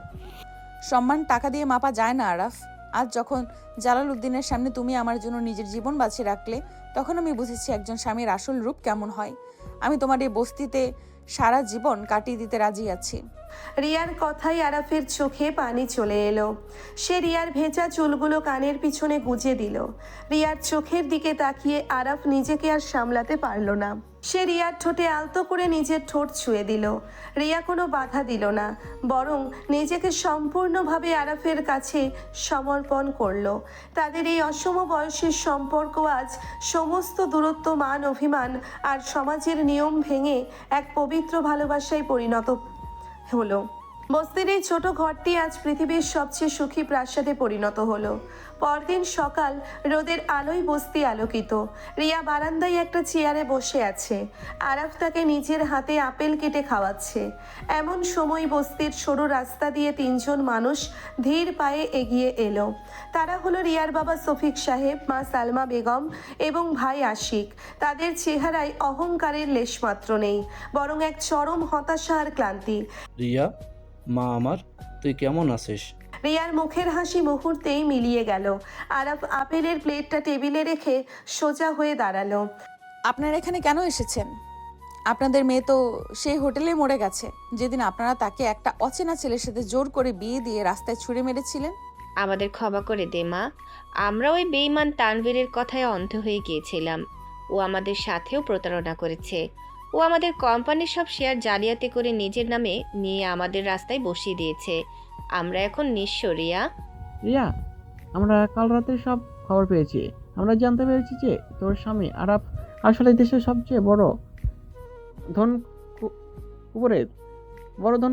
সম্মান টাকা দিয়ে মাপা যায় না আরাফ। আজ যখন জালাল উদ্দিনের সামনে তুমি আমার জন্য নিজের জীবন বাঁচিয়ে রাখলে, তখন আমি বুঝেছি একজন স্বামীর আসল রূপ কেমন হয়। আমি তোমার এই বস্তিতে সারা জীবন কাটিয়ে দিতে রাজি আছি। রিয়ার কথাই আরাফের চোখে পানি চলে এলো। সে রিয়ার ভেজা চুলগুলো কানের পিছনে গুজে দিল। রিয়ার চোখের দিকে তাকিয়ে আরাফ নিজেকে আর সামলাতে পারল না। সে রিয়ার ঠোঁটে আলতো করে নিজের ঠোঁট ছুঁয়ে দিল। রিয়া কোনো বাধা দিল না, বরং নিজেকে সম্পূর্ণভাবে আরাফের কাছে সমর্পণ করলো। তাদের এই অসম বয়সের সম্পর্ক আজ সমস্ত দূরত্ব, মান অভিমান আর সমাজের নিয়ম ভেঙে এক পবিত্র ভালোবাসায় পরিণত হলো। বস্তির এই ছোট ঘরটি আজ পৃথিবীর সবচেয়ে সুখী প্রাসাদে পরিণত হলো। পরদিন সকাল, রোদের আলোয় বস্তি আলোকিত। রিয়া বারান্দায় একটা চেয়ারে বসে আছে। আরাফ তাকে নিজের হাতে আপেল কেটে খাওয়াচ্ছে। এমন সময় বস্তির সরু রাস্তা দিয়ে তিনজন মানুষ ধীর পায়ে এগিয়ে এলো। তারা হলো রিয়ার বাবা শফিক সাহেব, মা সালমা বেগম এবং ভাই আশিক। তাদের চেহারায় অহংকারের লেশমাত্র নেই, বরং এক চরম হতাশা আর ক্লান্তি। রিয়া, মা আমার, তুই কেমন আছিস? রিয়ার মুখের হাসি মুহূর্তেই মিলিয়ে গেল। আরাফ আপেলের প্লেটটা টেবিলে রেখে সোজা হয়ে দাঁড়ালো। আপনারা এখানে কেন এসেছেন? আপনাদের মেয়ে তো সেই হোটেলে মরে গেছে, যেদিন আপনারা তাকে একটা অচেনা ছেলের সাথে জোর করে বিয়ে দিয়ে রাস্তায় ছুঁড়ে মেরেছিলেন। আমাদের ক্ষমা করে দে মা, আমরা ওই বেঈমান তানভীরের কথায় অন্ধ হয়ে গিয়েছিলাম। ও আমাদের সাথেও প্রতারণা করেছে। ও আমাদের কোম্পানির সব শেয়ার জালিয়াতি করে নিজের নামে নিয়ে আমাদের রাস্তায় বসিয়ে দিয়েছে। আমরা এখন নিঃস্ব রিয়া। রিয়া, আমরা কাল রাতে সব খবর পেয়েছি। আমরা জানতে পেরেছি যে তোর স্বামী আরাফ আসলে দেশের সবচেয়ে বড় ধন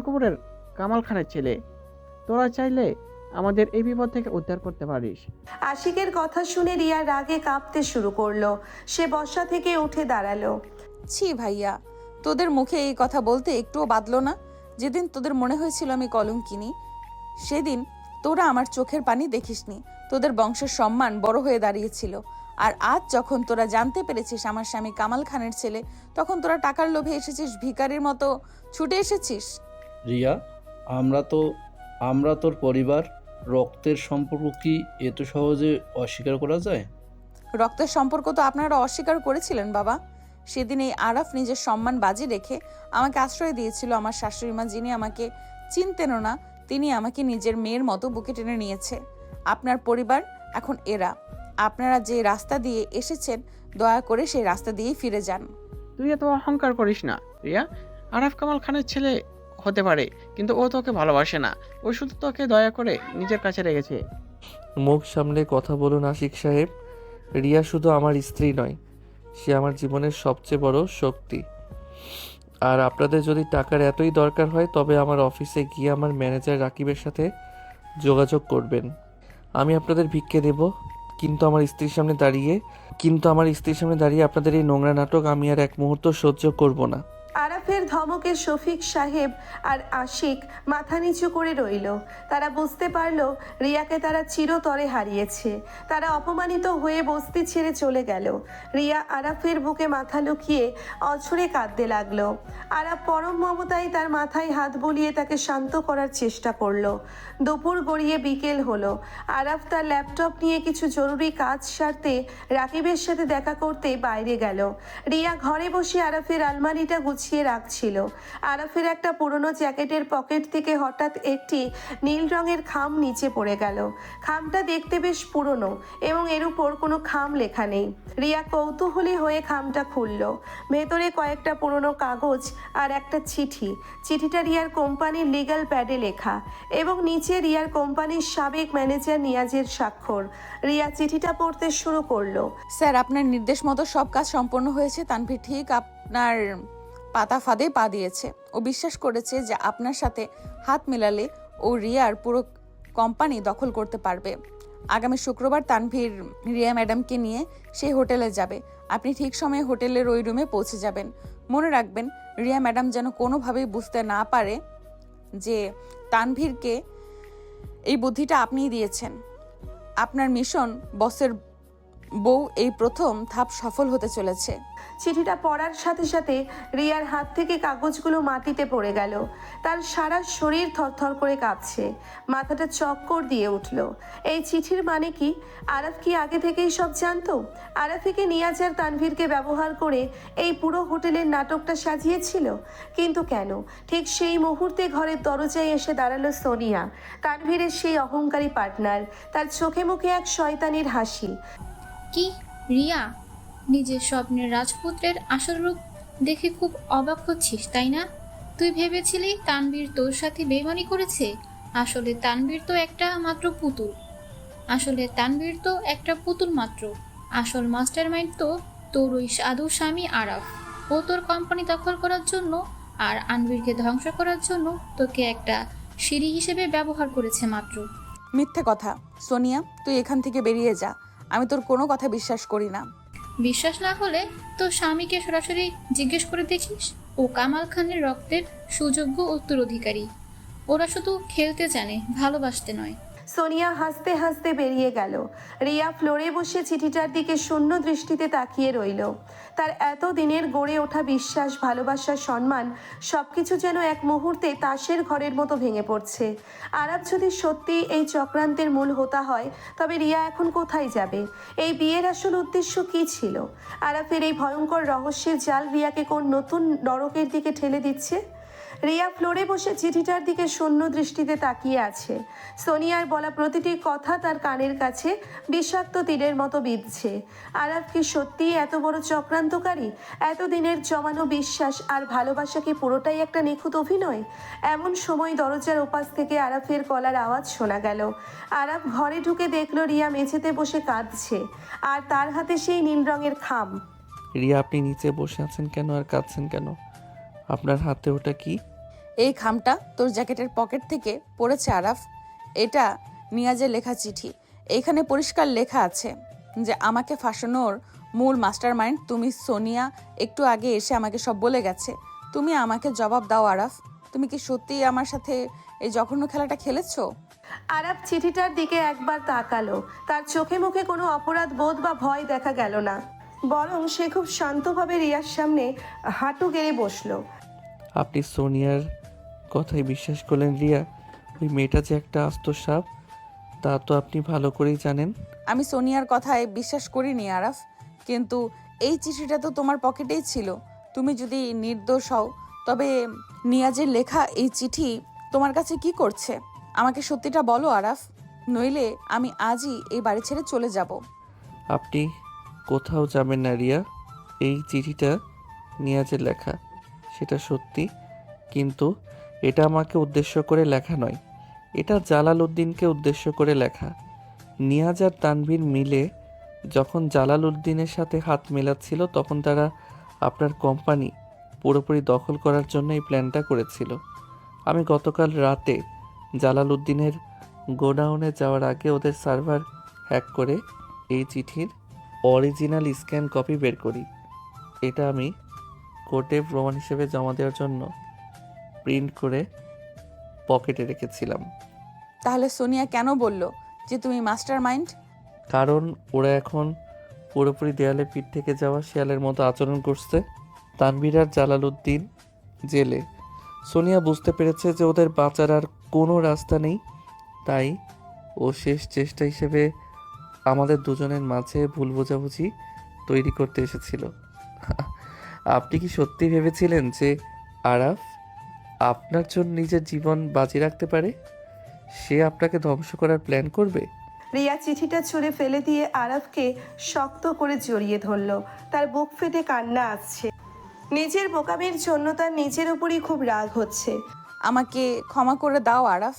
কুবেরের কামাল খানের ছেলে। তোরা চাইলে আমাদের এই বিপদ থেকে উদ্ধার করতে পারিস। আশিকের কথা শুনে রিয়া রাগে কাঁপতে শুরু করলো। সে বসা থেকে উঠে দাঁড়ালো। ছি ভাইয়া, তোদের মুখে এই কথা বলতে একটুও বাদলো না? যেদিন তোদের মনে হয়েছিল আমি কলঙ্কিনী, সেদিন তোরা আমার চোখের পানি দেখিসনি। তোদের বংশের সম্মান বড় হয়ে দাঁড়িয়েছিল। আর আজ যখন তোরা জানতে পেরেছিস আমার স্বামী কামাল খানের ছেলে, তখন তোরা টাকার লোভে এসেছিস, ভিখারির মতো ছুটে এসেছিস। রিয়া, আমরা তোর পরিবার, রক্তের সম্পর্ক কি এত সহজে অস্বীকার করা যায়? রক্তের সম্পর্ক তো আপনারা অস্বীকার করেছিলেন বাবা। সেদিন এই আরাফ নিজের সম্মান বাজি রেখে আমাকে আশ্রয় দিয়েছিল। আমার শাশুড়ি মা, যিনি আমাকে চিনতেনও না, তিনি আমাকে নিজের মেয়ের মতো বুকে টেনে নিয়েছে। আপনার পরিবার এখন এরা। আপনারা যে রাস্তা দিয়ে এসেছেন, দয়া করে সেই রাস্তা দিয়েই ফিরে যান। তুই এত অহংকার করিস না রিয়া। আরাফ কামাল খানের ছেলে হতে পারে, কিন্তু ও তোকে ভালোবাসে না। ও শুধু তোকে দয়া করে নিজের কাছে রেখেছে। মুখ সামলে কথা বলুন আশিক সাহেব। রিয়া শুধু আমার স্ত্রী নয়, সে আমার জীবনের সবচেয়ে বড় শক্তি। আর আপনাদের যদি টাকার এতই দরকার হয়, তবে আমার অফিসে গিয়ে আমার ম্যানেজার রাকিবের সাথে যোগাযোগ করবেন। আমি আপনাদের ভিক্ষে দেব, কিন্তু আমার স্ত্রীর সামনে দাঁড়িয়ে আপনাদের এই নোংরা নাটক আমি আর এক মুহূর্ত সহ্য করব না। আরাফের ধমকে শফিক সাহেব আর আশিক মাথা নিচু করে রইল। তারা বুঝতে পারল রিয়াকে তারা চিরতরে হারিয়েছে। তারা অপমানিত হয়ে বস্তি ছেড়ে চলে গেল। রিয়া আরাফের বুকে মাথা লুকিয়ে অঝরে কাঁদতে লাগলো। আরাফ পরম মমতায় তার মাথায় হাত বুলিয়ে তাকে শান্ত করার চেষ্টা করলো। দুপুর গড়িয়ে বিকেল হলো। আরাফ তার ল্যাপটপ নিয়ে কিছু জরুরি কাজ সারতে রাকিবের সাথে দেখা করতে বাইরে গেল। রিয়া ঘরে বসে আরাফের আলমারিটা গুছিয়ে রাখছিল। আরাফের একটা পুরনো জ্যাকেটের পকেট থেকে হঠাৎ একটি নীল রঙের খাম নিচে পড়ে গেল। খামটা দেখতে বেশ পুরনো এবং এর উপর কোনো খাম লেখা নেই। রিয়া কৌতূহলী হয়ে খামটা খুলল। ভেতরে কয়েকটা পুরনো কাগজ আর একটা চিঠি। চিঠিটা রিয়ার কোম্পানির লিগ্যাল প্যাডে লেখা এবং নিচে রিয়ার কোম্পানির সাবেক ম্যানেজার নিয়াজের স্বাক্ষর। রিয়া চিঠিটা পড়তে শুরু করলো। স্যার, আপনার নির্দেশ মতো সব কাজ সম্পন্ন হয়েছে। তানভীর ঠিক আপনার পাতা ফাঁদে পা দিয়েছে। ও বিশ্বাস করেছে যে আপনার সাথে হাত মেলালে ও রিয়ার পুরো কোম্পানি দখল করতে পারবে। আগামী শুক্রবার তানভীর রিয়া ম্যাডামকে নিয়ে সেই হোটেলে যাবে। আপনি ঠিক সময়ে হোটেলের ওই রুমে পৌঁছে যাবেন। মনে রাখবেন, রিয়া ম্যাডাম যেন কোনোভাবেই বুঝতে না পারে যে তানভীরকে এই বুদ্ধিটা আপনিই দিয়েছেন। আপনার মিশন বসের বউ এই প্রথম ধাপ সফল হতে চলেছে। চিঠিটা পড়ার সাথে সাথে রিয়ার হাত থেকে কাগজগুলো মাটিতে পড়ে গেল। তার সারা শরীর থরথর করে কাঁপছে, মাথাটা চক্কর দিয়ে উঠল। এই চিঠির মানে কি? আরাফ কি আগে থেকেই সব জানতো? আরাফিকে নিয়াজ আর তানভীরকে ব্যবহার করে এই পুরো হোটেলের নাটকটা সাজিয়েছিল। কিন্তু কেন? ঠিক সেই মুহূর্তে ঘরের দরজায় এসে দাঁড়ালো সোনিয়া, তানভীরের সেই অহংকারী পার্টনার। তার চোখে মুখে এক শয়তানির হাসি। কি রিয়া, নিজের স্বপ্নের রাজপুত্রের আসল রূপ দেখে খুব অবাক হচ্ছিস তাই না? তুই ভেবেছিলি তানভীর তোর সাথে বেইমানি করেছে। আসলে তানভীর তো একটা পুতুল মাত্র। আসল মাস্টারমাইন্ড তো তোর ওই সাধু স্বামী আরাফ। ও তোর কোম্পানি দখল করার জন্য আর আনভীরকে ধ্বংস করার জন্য তোকে একটা সিঁড়ি হিসেবে ব্যবহার করেছে মাত্র। মিথ্যে কথা। সোনিয়া, তুই এখান থেকে বেরিয়ে যা। আমি তোর কোনো কথা বিশ্বাস করি না। বিশ্বাস না হলে তোর স্বামীকে সরাসরি জিজ্ঞেস করে দেখিস। ও কামাল খানের রক্তের সুযোগ্য উত্তরাধিকারী। ওরা শুধু খেলতে জানে, ভালোবাসতে নয়। সোনিয়া হাসতে হাসতে বেরিয়ে গেল। রিয়া ফ্লোরে বসে চিঠিটার দিকে শূন্য দৃষ্টিতে তাকিয়ে রইল। তার এত দিনের গড়ে ওঠা বিশ্বাস, ভালোবাসা, সম্মান সবকিছু যেন এক মুহূর্তে তাসের ঘরের মতো ভেঙে পড়ছে। আরাফ যদি সত্যি এই চক্রান্তের মূল হোতা হয়, তবে রিয়া এখন কোথায় যাবে? এই বিয়ের আসল উদ্দেশ্য কী ছিল? আরাফের এই ভয়ঙ্কর রহস্যের জাল রিয়াকে কোন নতুন নরকের দিকে ঠেলে দিচ্ছে? রিয়া ফ্লোরে বসে চিঠিটার দিকে শূন্য দৃষ্টিতে তাকিয়ে আছে। সোনিয়ার বলা প্রতিটি কথা তার কানের কাছে বিষাক্ত তীরের মতো বিঁধছে। আরাফ কি সত্যিই এত বড় চক্রান্তকারী? এতদিনের জমানো বিশ্বাস আর ভালোবাসা কি পুরোটাই একটা নিখুঁত অভিনয়? এমন সময় দরজার ওপাশ থেকে আরাফের গলার আওয়াজ শোনা গেল। আরাফ ঘরে ঢুকে দেখল রিয়া মেঝেতে বসে কাঁদছে, আর তার হাতে সেই নীল রঙের খাম। রিয়া, আপনি নিচে বসে আছেন কেন আর কাঁদছেন কেন? আপনার হাতে ওটা কি? এই খামটা তোর জ্যাকেটের পকেট থেকে পড়েছে আরাফ। এটা নিয়াজের লেখা চিঠি। এইখানে পরিষ্কার লেখা আছে যে আমাকে ফাঁসানোর মূল মাস্টার মাইন্ড তুমি। সোনিয়া একটু আগে এসে আমাকে সব বলে গেছে। তুমি আমাকে জবাব দাও আরাফ, তুমি কি সত্যিই আমার সাথে এই জঘন্য খেলাটা খেলেছো? আরাফ চিঠিটার দিকে একবার তাকালো। তার চোখে মুখে কোনো অপরাধ বোধ বা ভয় দেখা গেল না, বরং সে খুব শান্তভাবে রিয়ার সামনে হাঁটু গেড়ে বসলো। আপনি সোনিয়ার কথাই বিশ্বাস করলেন রিয়া? ওই মেয়েটা যে একটা আস্ত সাপ তা তো আপনি ভালো করেই জানেন। আমি সোনিয়ার কথায় বিশ্বাস করিনি আরাফ, কিন্তু এই চিঠিটা তো তোমার পকেটেই ছিল। তুমি যদি নির্দোষ হও তবে নিয়াজের লেখা এই চিঠি তোমার কাছে কি করছে? আমাকে সত্যিটা বলো আরাফ, নইলে আমি আজই এই বাড়ি ছেড়ে চলে যাব। আপনি কোথাও যাবেন না রিয়া। এই চিঠিটা নিয়াজের লেখা, সেটা সত্যি, কিন্তু এটা আমাকে উদ্দেশ্য করে লেখা নয়। এটা জালাল উদ্দিনকে উদ্দেশ্য করে লেখা। নিয়াজ আর তানভীর মিলে যখন জালাল উদ্দিনের সাথে হাত মেলাচ্ছিল তখন তারা আপনার কোম্পানি পুরোপুরি দখল করার জন্য এই প্ল্যানটা করেছিল। আমি গতকাল রাতে জালাল উদ্দিনের গোডাউনে যাওয়ার আগে ওদের সার্ভার হ্যাক করে এই চিঠির অরিজিনাল স্ক্যান কপি বের করি। এটা আমি কোর্টে প্রমাণ হিসেবে জমা দেওয়ার জন্য প্রিন্ট করে পকেটে রেখেছিলাম। তাহলে সোনিয়া কেন বলল যে তুমি মাস্টার মাইন্ড? কারণ ওরা এখন পুরোপুরি দেয়ালে পিঠ থেকে যাওয়া শিয়ালের মতো আচরণ করছে। তানভীর আর জালাল উদ্দিন জেলে। সোনিয়া বুঝতে পেরেছে যে ওদের বাঁচার আর কোনো রাস্তা নেই, তাই ও শেষ চেষ্টা হিসেবে আমাদের দুজনের মাঝে ভুল বোঝাবুঝি তৈরি করতে এসেছিল। আপনি কি সত্যি ভেবেছিলেন যে আরাফ আপনার জন্য নিজের জীবন বাজি রাখতে পারে? সে আপনাকে ধ্বংস করার প্ল্যান করবে? রিয়া চিঠিটা ছুঁড়ে ফেলে দিয়ে আরাফকে শক্ত করে জড়িয়ে ধরল। তার বুক ফেটে কান্না আসছে। নিজের বোকামির জন্য তার নিজের উপরই খুব রাগ হচ্ছে। আমাকে ক্ষমা করে দাও আরাফ,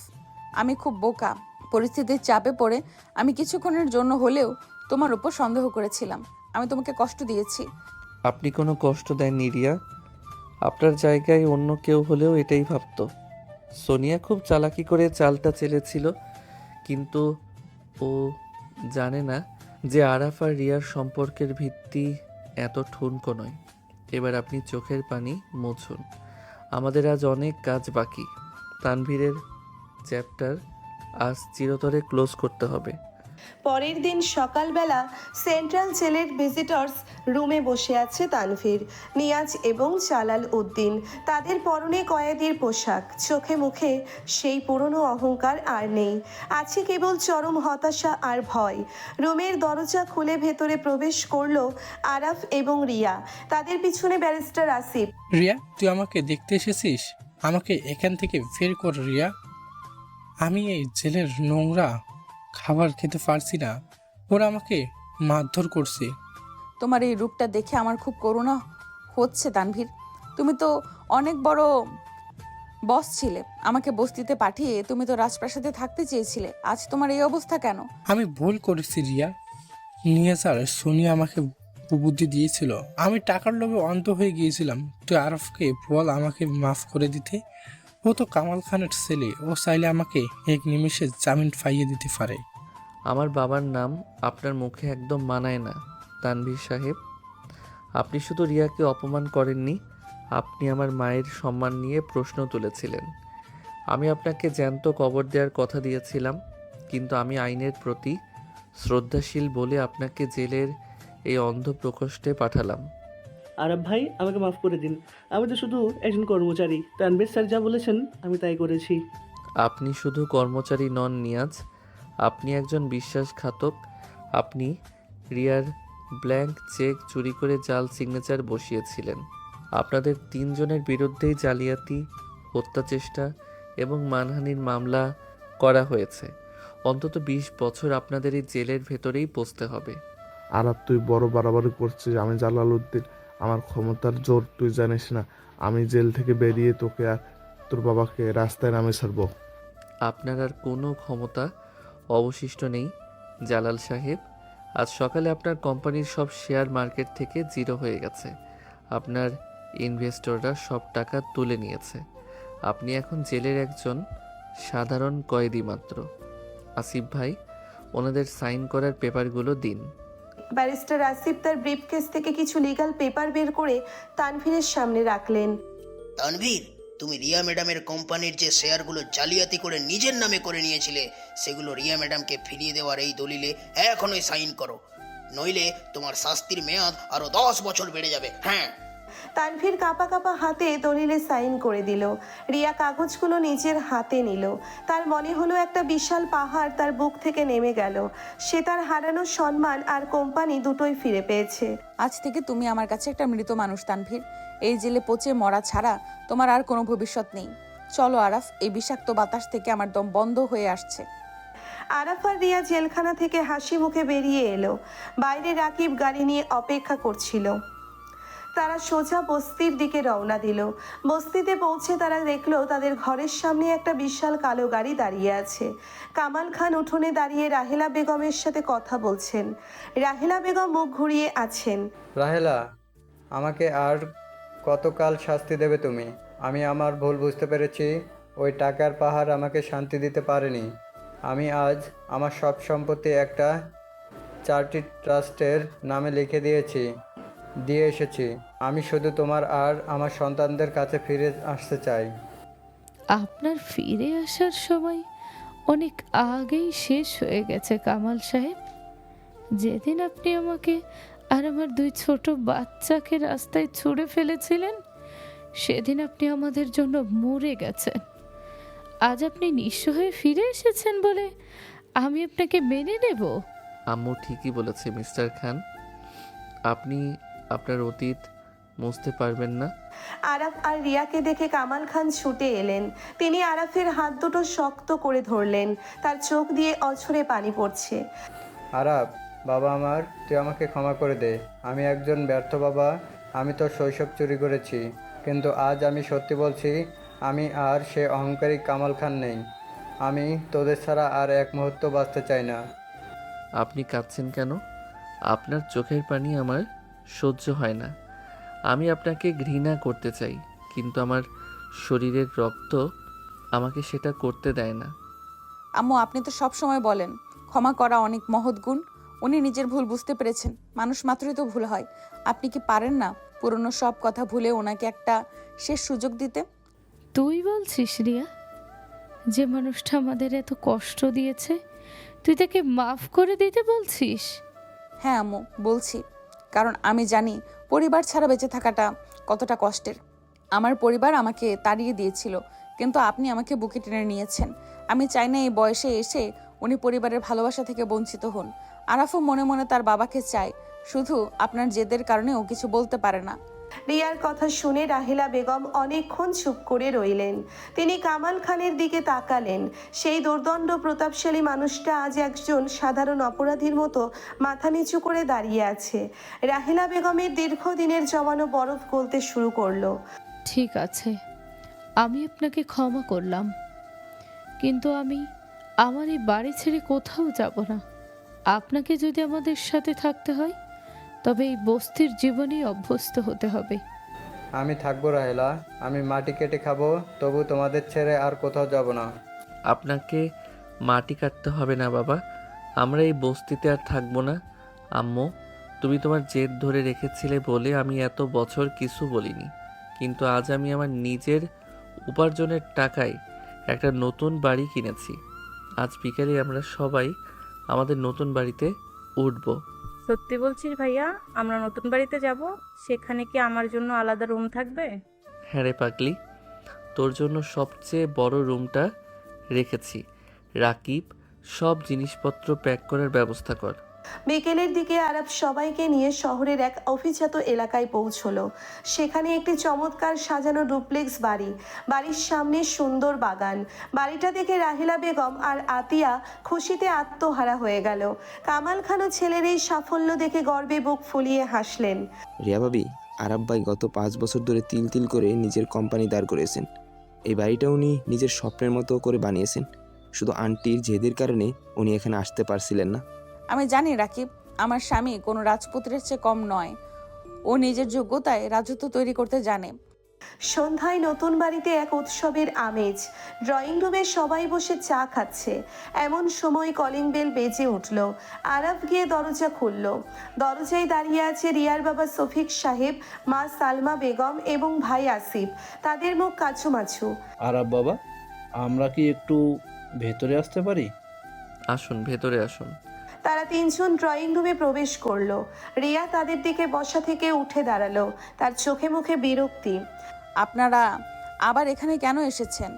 আমি খুব বোকা। পরিস্থিতির চাপে পড়ে আমি কিছুক্ষণের জন্য হলেও তোমার উপর সন্দেহ করেছিলাম। আমি তোমাকে কষ্ট দিয়েছি। আপনি কোনো কষ্ট দেননি রিয়া। আপনার জায়গায় অন্য কেউ হলেও এটাই ভাবতো। সোনিয়া খুব চালাকি করে চালটা চেলেছিল, কিন্তু ও জানে না যে আরাফ আর রিয়ার সম্পর্কের ভিত্তি এত ঠুনকো নয়। এবার আপনি চোখের পানি মুছুন, আমাদের আজ অনেক কাজ বাকি। তানভীরের চ্যাপ্টার আজ চিরতরে ক্লোজ করতে হবে। পরের দিন সকালবেলা সেন্ট্রাল জেলের ভিজিটর্স রুমে বসে আছে তানভীর, নিয়াজ এবং জালাল উদ্দিন। তাদের পরনে কয়েদির পোশাক, চোখে মুখে সেই পুরনো অহংকার আর নেই, আছে কেবল চরম হতাশা আর ভয়। রুমের দরজা খুলে ভেতরে প্রবেশ করলো আরাফ এবং রিয়া। তাদের পিছনে ব্যারিস্টার আসিফ। রিয়া, তুই আমাকে দেখতে এসেছিস? আমাকে এখান থেকে বের কর রিয়া। আমি এই জেলের নোংরা খাবার খেতে পারছি না, ওরা আমাকে মারধর করছে। তোমার এই রূপটা দেখে আমার খুব করুণা হচ্ছে তানভীর। তুমি তো অনেক বড় বস ছিলে, আমাকে বস্তিতে পাঠিয়ে তুমি তো রাজপ্রাসাদে থাকতে চেয়েছিলে। আজ তোমার এই অবস্থা কেন? আমি ভুল করেছি রিয়া। নিয়ে স্যার সোনিয়া আমাকে বুদ্ধি দিয়েছিল, আমি টাকার লোভে অন্ধ হয়ে গিয়েছিলাম। তুই আরফকে বল আমাকে মাফ করে দিতে। ও তো কামাল খানের ছেলে, ও চাইলে আমাকে এক নিমিষে জামিন পাইয়ে দিতে পারে। আমার বাবার নাম আপনার মুখে একদম মানায় না তানভীর সাহেব। আপনি শুধু রিয়াকে অপমান করেননি, আপনি আমার মায়ের সম্মান নিয়ে প্রশ্ন তুলেছিলেন। আমি আপনাকে জ্যান্ত কবর দেওয়ার কথা দিয়েছিলাম, কিন্তু আমি আইনের প্রতি শ্রদ্ধাশীল বলে আপনাকে জেলের এই অন্ধ প্রকোষ্ঠে পাঠালাম। আরাফ ভাই, আমাকে মাফ করে দিন। আমি তো শুধু একজন কর্মচারী। তানভীর স্যার যা বলেছেন আমি তাই করেছি। আপনি শুধু কর্মচারী নন নিয়াজ, আপনি একজন বিশ্বাসঘাতক। আপনি রিয়ার ব্ল্যাঙ্ক চেক চুরি করে জাল সিগনেচার বসিয়েছিলেন। আপনাদের তিনজনের বিরুদ্ধেই জালিয়াতি হত্যা চেষ্টা এবং মানহানির মামলা করা হয়েছে। অন্তত 20 বছর আপনাদের এই জেলের ভেতরেই পচতে হবে। আরাপ, তুই বড় বাড়াবাড়ি করছিস। আমি জালালউদ্দিন, আমার ক্ষমতার জোর তুই জানিস না। আমি জেল থেকে বেরিয়ে তোকে আর তোর বাবাকে রাস্তায় নামে ছাড়বো। আপনার আর কোনো ক্ষমতা অবশিষ্ট নেই জালাল সাহেব। আজ সকালে আপনার কোম্পানির সব শেয়ার মার্কেট থেকে জিরো হয়ে গেছে। আপনার ইনভেস্টররা সব টাকা তুলে নিয়েছে। আপনি এখন জেলের একজন সাধারণ কয়েদি মাত্র। আসিফ ভাই, ওনাদের সাইন করার পেপারগুলো দিন। ব্যারিস্টার আসিফ তার ব্রিফকেস থেকে কিছু লিগ্যাল পেপার বের করে তানভীরের সামনে রাখলেন। তানভীর, তুমি রিয়া ম্যাডামের কোম্পানির যে শেয়ারগুলো জালিয়াতি করে নিজের নামে করে নিয়েছিলে সেগুলো রিয়া ম্যাডামকে ফিরিয়ে দেওয়ার এই দলিলে এখনই সাইন করো, নইলে তোমার শাস্তির মেয়াদ আরো 10 বছর বেড়ে যাবে। হ্যাঁ। তানভীর কাঁপা কাঁপা হাতে দলিলে সাইন করে দিল। রিয়া কাগজগুলো নিজের হাতে নিল। তার মনে হলো একটা বিশাল পাহাড় তার বুক থেকে নেমে গেল। সে তার হারানো সম্মান আর কোম্পানি দুটোই ফিরে পেয়েছে। আজ থেকে তুমি আমার কাছে একটা মৃত মানুষ তানভীর। এই জেলে পচে মরা ছাড়া তোমার আর কোনো ভবিষ্যৎ নেই। চলো আরাফ, এই বিষাক্ত বাতাস থেকে আমার দম বন্ধ হয়ে আসছে। আরাফ আর রিয়া জেলখানা থেকে হাসি মুখে বেরিয়ে এলো। বাইরে রাকিব গাড়ি নিয়ে অপেক্ষা করছিল। তারা সোজা বস্তির দিকে রওনা দিল। বস্তিতে পৌঁছে তারা দেখলো তাদের ঘরের সামনে একটা বিশাল কালো গাড়ি দাঁড়িয়ে আছে। কামাল খান উঠোনে দাঁড়িয়ে রাহেলা বেগমের সাথে কথা বলছেন। রাহেলা বেগম মুখ ঘুরিয়ে আছেন। রাহেলা, আমাকে আর কতকাল শাস্তি দেবে তুমি? আমি আমার ভুল বুঝতে পেরেছি। ওই টাকার পাহাড় আমাকে শান্তি দিতে পারেনি। আমি আজ আমার সব সম্পত্তি একটা চ্যারিটি ট্রাস্টের নামে লিখে দিয়ে এসেছি। আমি শুধু তোমার আর আমার সন্তানদের কাছে ফিরে আসতে চাই। আপনার ফিরে আসার সময় অনেক আগেই শেষ হয়ে গেছে কামাল সাহেব। যেদিন আপনি আমাকে আর আমার 2 ছোট বাচ্চাকে রাস্তায় ছুঁড়ে ফেলেছিলেন, সেদিন আপনি আমাদের জন্য মরে গেছেন। আজ আপনি নিঃস্ব হয়ে ফিরে এসেছেন বলে আমি আপনাকে মেনে নেব? আম্মু ঠিকই বলেছে মিস্টার খান। আপনি আপনার অতীত মুছতে পারবেন না। আরাফ আর রিয়াকে দেখে কামাল খান ছুটে এলেন। তিনি আরাফের হাত দুটো শক্ত করে ধরলেন। তার চোখ দিয়ে অঝরে পানি পড়ছে। আরাফ, বাবা আমার, তুই আমাকে ক্ষমা করে দে। আমি একজন ব্যর্থ বাবা। আমি তোর শৈশব চুরি করেছি, কিন্তু আজ আমি সত্যি বলছি, আমি আর সে অহংকারী কামাল খান নেই। আমি তোদের ছাড়া আর এক মুহূর্ত বাঁচতে চাই না। আপনি কাঁদছেন কেন? আপনার চোখের পানি আমার সহ্য হয় না। আমি আপনাকে ঘৃণা করতে চাই, কিন্তু আমার শরীরের রক্ত আমাকে সেটা করতে দেয় না। আম্মু, আপনি তো সব সময় বলেন ক্ষমা করা অনেক মহৎ গুণ। উনি নিজের ভুল বুঝতে পেরেছেন। মানুষ মাত্রই তো ভুল হয়। আপনি কি পারেন না পুরনো সব কথা ভুলে ওনাকে একটা শেষ সুযোগ দিতে? তুই বলছিস রিয়া, যে মানুষটা আমাদের এত কষ্ট দিয়েছে, তুই তাকে মাফ করে দিতে বলছিস? হ্যাঁ আম্মু, বলছি। কারণ আমি জানি পরিবার ছাড়া বেঁচে থাকাটা কতটা কষ্টের। আমার পরিবার আমাকে তাড়িয়ে দিয়েছিল, কিন্তু আপনি আমাকে বুকে টেনে নিয়েছেন। আমি চাই না এই বয়সে এসে উনি পরিবারের ভালোবাসা থেকে বঞ্চিত হন। আরাফও মনে মনে তার বাবাকে চায়, শুধু আপনার জেদের কারণে ও কিছু বলতে পারে না। রিয়ার কথা শুনে রাহেলা বেগম অনেকক্ষণ চুপ করে রইলেন। তিনি কামাল খানের দিকে তাকালেন। সেই দুর্দণ্ড প্রতাপশালী মানুষটা আজ একজন সাধারণ অপরাধীর মতো মাথা নিচু করে দাঁড়িয়ে আছে। রাহেলা বেগমের দীর্ঘদিনের জমানো বরফ গলতে শুরু করলো। ঠিক আছে, আমি আপনাকে ক্ষমা করলাম, কিন্তু আমি আমার এই বাড়ি ছেড়ে কোথাও যাব না। আপনাকে যদি আমাদের সাথে থাকতে হয়, তবে এই বস্তির জীবনেই অভ্যস্ত হতে হবে। আমি থাকবো রাহেলা। আমি মাটি কেটে খাবো, তবু তোমাদের ছেড়ে আর কোথাও যাব না। আপনাকে মাটি কাটতে হবে না বাবা। আমরা এই বস্তিতে আর থাকবো না। আম্মু, তুমি তোমার জেদ ধরে রেখেছিলে বলে আমি এত বছর কিছু বলিনি, কিন্তু আজ আমি আমার নিজের উপার্জনের টাকায় একটা নতুন বাড়ি কিনেছি। আজ বিকেলে আমরা সবাই আমাদের নতুন বাড়িতে উঠব। সত্যি বলছিস ভাইয়া? আমরা নতুন বাড়িতে যাব? সেখানে কি আমার জন্য আলাদা রুম থাকবে? হ্যাঁ রে পাগলি, তোর জন্য সবচেয়ে বড় রুমটা রেখেছি। রাকিব, সব জিনিসপত্র প্যাক করার ব্যবস্থা কর। বিকেলের দিকে আরব সবাইকে নিয়ে শহরের এক অভিজাত এলাকায় পৌঁছলো। সেখানে একটি চমৎকার সাজানো ডুপ্লেক্স বাড়ি, বাড়ির সামনে সুন্দর বাগান। বাড়িটা দেখে রাহেলা বেগম আর আতিয়া খুশিতে আত্মহারা হয়ে গেল। কামাল খানও ছেলের এই সাফল্য দেখে গর্বে বুক ফুলিয়ে হাসলেন। রিয়া ভাবি, আরাব ভাই গত 5 বছর ধরে তিল তিল করে নিজের কোম্পানি দাঁড় করেছেন। এই বাড়িটা উনি নিজের স্বপ্নের মতো করে বানিয়েছেন। শুধু আন্টির জেদের কারণে উনি এখানে আসতে পারছিলেন না। আমি জানি রাকিব, আমার স্বামী কোনো রাজপুত্রের চেয়ে কম নয়। ও নিজের যোগ্যতায় রাজত্ব তৈরি করতে জানে। সন্ধ্যায় নতুন বাড়িতে এক উৎসবের আমেজ। ড্রয়িং রুমে সবাই বসে চা খাচ্ছে। এমন সময় কলিং বেল বেজে উঠল। আরাফ গিয়ে দরজা খুলল। দরজায় দাঁড়িয়ে আছে রিয়ার বাবা শফিক সাহেব, মা সালমা বেগম এবং ভাই আসিফ। তাদের মুখ কাছুমাছু। আরাব বাবা, আমরা কি একটু ভেতরে আসতে পারি? আসুন, ভেতরে আসুন। তারা তিনজন ড্রয়িং রুমে প্রবেশ করলো। রিয়া তাদের দিকে বসা থেকে উঠে দাঁড়ালো, তার চোখে মুখে বিরক্তি। আপনারা আবার এখানে কেন এসেছেন?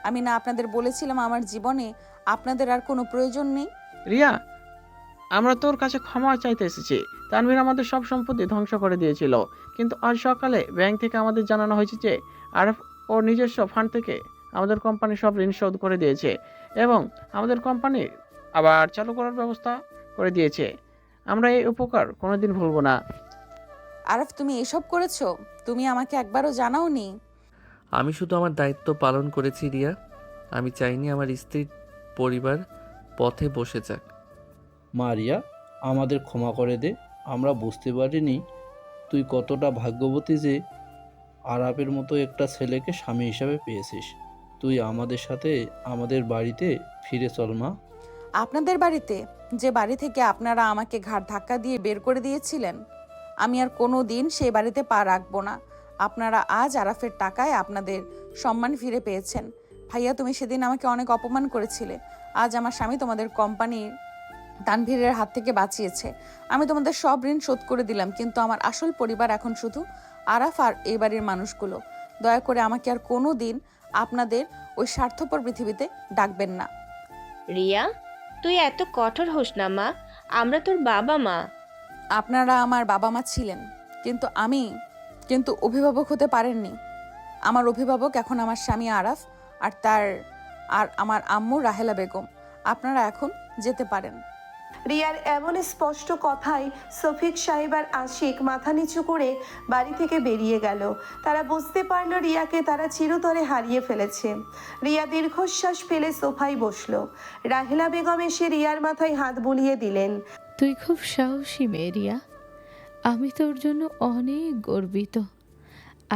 আমি না আপনাদের বলেছিলাম আমার জীবনে আপনাদের আর কোনো প্রয়োজন নেই? রিয়া, আমরা তোর কাছে ক্ষমা চাইতে এসেছি। তানভীর আমাদের সব সম্পত্তি ধ্বংস করে দিয়েছিল, কিন্তু আজ সকালে ব্যাংক থেকে আমাদের জানানো হয়েছে যে আরফ ওর নিজস্ব ফান্ড থেকে আমাদের কোম্পানি সব ঋণ শোধ করে দিয়েছে এবং আমাদের কোম্পানি আবার চালু করার ব্যবস্থা করে দিয়েছে। আমরা এই উপকার কোনোদিন ভুলব না। আরফ, তুমি এসব করেছো? তুমি আমাকে একবারও জানাওনি। আমি শুধু আমার দায়িত্ব পালন করেছি রিয়া। আমি চাইনি আমার স্ত্রীর পরিবার পথে বসে যাক। মা রিয়া, আমাদের ক্ষমা করে দে। আমরা বুঝতে পারিনি তুই কতটা ভাগ্যবতী যে আরাপের মতো একটা ছেলেকে স্বামী হিসাবে পেয়েছিস। তুই আমাদের সাথে আমাদের বাড়িতে ফিরে চল মা। আপনাদের বাড়িতে? যে বাড়ি থেকে আপনারা আমাকে ঘাড় ধাক্কা দিয়ে বের করে দিয়েছিলেন, আমি আর কোনো দিন সেই বাড়িতে পা রাখবো না। আপনারা আজ আরাফের টাকায় আপনাদের সম্মান ফিরে পেয়েছেন। ভাইয়া, তুমি সেদিন আমাকে অনেক অপমান করেছিলে। আজ আমার স্বামী তোমাদের কোম্পানির তানভীরের হাত থেকে বাঁচিয়েছে। আমি তোমাদের সব ঋণ শোধ করে দিলাম, কিন্তু আমার আসল পরিবার এখন শুধু আরাফ আর এই বাড়ির মানুষগুলো। দয়া করে আমাকে আর কোনো দিন আপনাদের ওই স্বার্থপর পৃথিবীতে ডাকবেন না। রিয়া, তুই এত কঠোর হোস না মা, আমরা তোর বাবা মা। আপনারা আমার বাবা মা ছিলেন, কিন্তু অভিভাবক হতে পারেননি। আমার অভিভাবক এখন আমার স্বামী আরাফ আর আমার আম্মু রাহেলা বেগম। আপনারা এখন যেতে পারেন। রিয়ার এমন স্পষ্ট কথায় শফিক সাহেব আর আশিক মাথা নিচু করে বাড়ি থেকে বেরিয়ে গেল। তারা বুঝতে পারলো রিয়াকে তারা চিরতরে হারিয়ে ফেলেছে। রিয়া দীর্ঘশ্বাস ফেলে সোফায় বসলো। রাহেলা বেগম এসে রিয়ার মাথায় হাত বুলিয়ে দিলেন। তুই খুব সাহসী মেয়ে রিয়া, আমি তোর জন্য অনেক গর্বিত।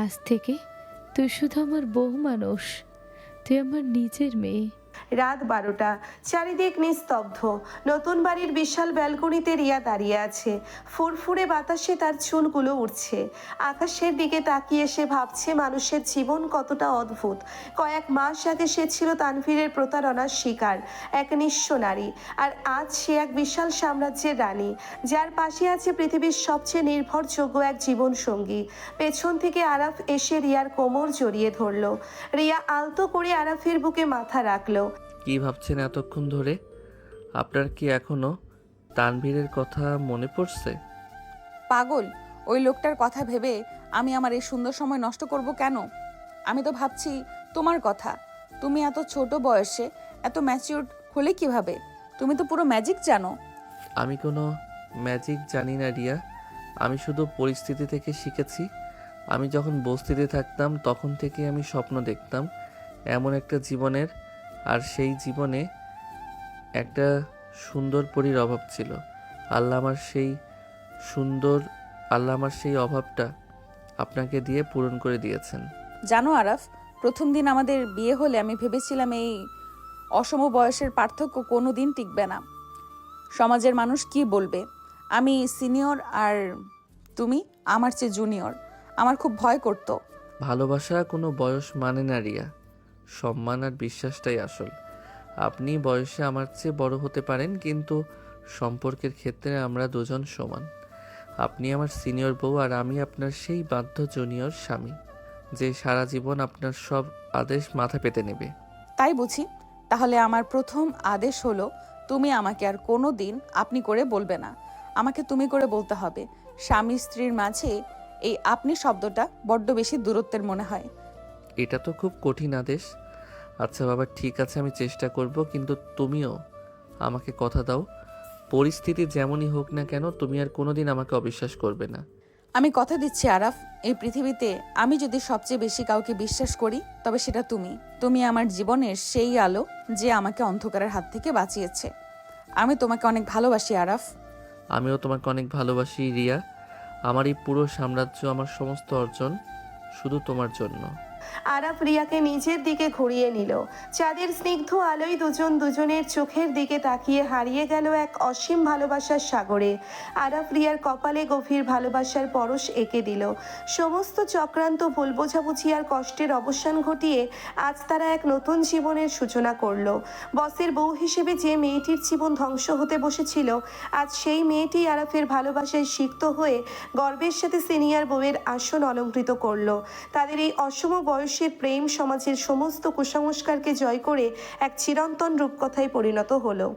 আজ থেকে তুই শুধু আমার বউ মানুষ, তুই আমার নিজের মেয়ে। রাত 12টা, চারিদিক নিস্তব্ধ। নতুন বাড়ির বিশাল ব্যালকনিতে রিয়া দাঁড়িয়ে আছে। ফুরফুরে বাতাসে তার চুলগুলো উঠছে। আকাশের দিকে তাকিয়ে সে ভাবছে মানুষের জীবন কতটা অদ্ভুত। কয়েক মাস আগে সে ছিল তানভীরের প্রতারণার শিকার, এক নিঃস্ব নারী। আর আজ সে এক বিশাল সাম্রাজ্যের রানী, যার পাশে আছে পৃথিবীর সবচেয়ে নির্ভরযোগ্য এক জীবন সঙ্গী। পেছন থেকে আরাফ এসে রিয়ার কোমর জড়িয়ে ধরল। রিয়া আলতো করে আরাফের বুকে মাথা রাখলো। কি ভাবছেন এতক্ষণ ধরে? আপনার কি এখনো তানভীরের কথা মনে পড়ছে? পাগল, ওই লোকটার কথা ভেবে আমি আমার এই সুন্দর সময় নষ্ট করব কেন? আমি তো ভাবছি তোমার কথা। তুমি এত ছোট বয়সে এত ম্যাচিউর হলে কিভাবে? তুমি তো পুরো ম্যাজিক জানো। আমি কোনো ম্যাজিক জানি না রিয়া, আমি শুধু পরিস্থিতি থেকে শিখেছি। আমি যখন বস্তিতে থাকতাম তখন থেকে আমি স্বপ্ন দেখতাম এমন একটা জীবনের, আর সেই জীবনে একটা সুন্দর পরীর অভাব ছিল। আল্লাহ আমার সেই অভাবটা আপনাকে দিয়ে পূরণ করে দিয়েছেন। জানো আরাফ, প্রথম দিন আমাদের বিয়ে হলে আমি ভেবেছিলাম এই অসম বয়সের পার্থক্য কোনো দিন টিকবে না। সমাজের মানুষ কি বলবে? আমি সিনিয়র আর তুমি আমার চেয়ে জুনিয়র। আমার খুব ভয় করতো। ভালোবাসা কোনো বয়স মানে না রিয়া, সম্মান আর বিশ্বাসটাই আসল। আপনি বয়সে আমার চেয়ে বড় হতে পারেন, কিন্তু সম্পর্কের ক্ষেত্রে আমরা দুজন সমান। আপনি আমার সিনিয়র বউ আর আমি আপনার সেই বাধ্য জুনিয়র স্বামী, যে সারা জীবন আপনার সব আদেশ মাথা পেতে নেবে। তাই বুঝি? তাহলে আমার প্রথম আদেশ হলো তুমি আমাকে আর কোনো দিন আপনি করে বলবে না, আমাকে তুমি করে বলতে হবে। স্বামী স্ত্রীর মাঝে এই আপনি শব্দটা বড্ড বেশি দূরত্বের মনে হয়। এটা তো খুব কঠিন আদেশ। আচ্ছা বাবা, ঠিক আছে, আমি চেষ্টা করব, কিন্তু তুমিও আমাকে কথা দাও, পরিস্থিতি যেমনই হোক না কেন তুমি আর কোনোদিন আমাকে অবিশ্বাস করবে না। আমি কথা দিচ্ছি আরাফ, এই পৃথিবীতে আমি যদি সবচেয়ে বেশি কাউকে বিশ্বাস করি তবে সেটা তুমি। তুমি আমার জীবনের সেই আলো যে আমাকে অন্ধকারের হাত থেকে বাঁচিয়েছে। আমি তোমাকে অনেক ভালোবাসি আরাফ। আমিও তোমাকে অনেক ভালোবাসি রিয়া। আমার এই পুরো সাম্রাজ্য, আমার সমস্ত অর্জন শুধু তোমার জন্য। আরাফ রিয়াকে নিজের দিকে ঘুরিয়ে নিল। চাঁদের স্নিগ্ধ আলোয় দুজনের চোখের দিকে তাকিয়ে হারিয়ে গেল এক অসীম ভালোবাসার সাগরে। আরাফ রিয়ার কপালে গভীর ভালোবাসার পরশ এঁকে দিল। সমস্ত চক্রান্ত, ভুল বোঝাবুঝি আর কষ্টের অবসান ঘটিয়ে আজ তারা এক নতুন জীবনের সূচনা করলো। বসের বউ হিসেবে যে মেয়েটির জীবন ধ্বংস হতে বসেছিল, আজ সেই মেয়েটি আরাফের ভালোবাসায় সিক্ত হয়ে গর্বের সাথে সিনিয়র বউয়ের আসন অলঙ্কৃত করলো। তাদের এই অসম বয়সের প্রেম সমাজের সমস্ত কুসংস্কারকে জয় করে এক চিরন্তন রূপকথায় পরিণত হলো।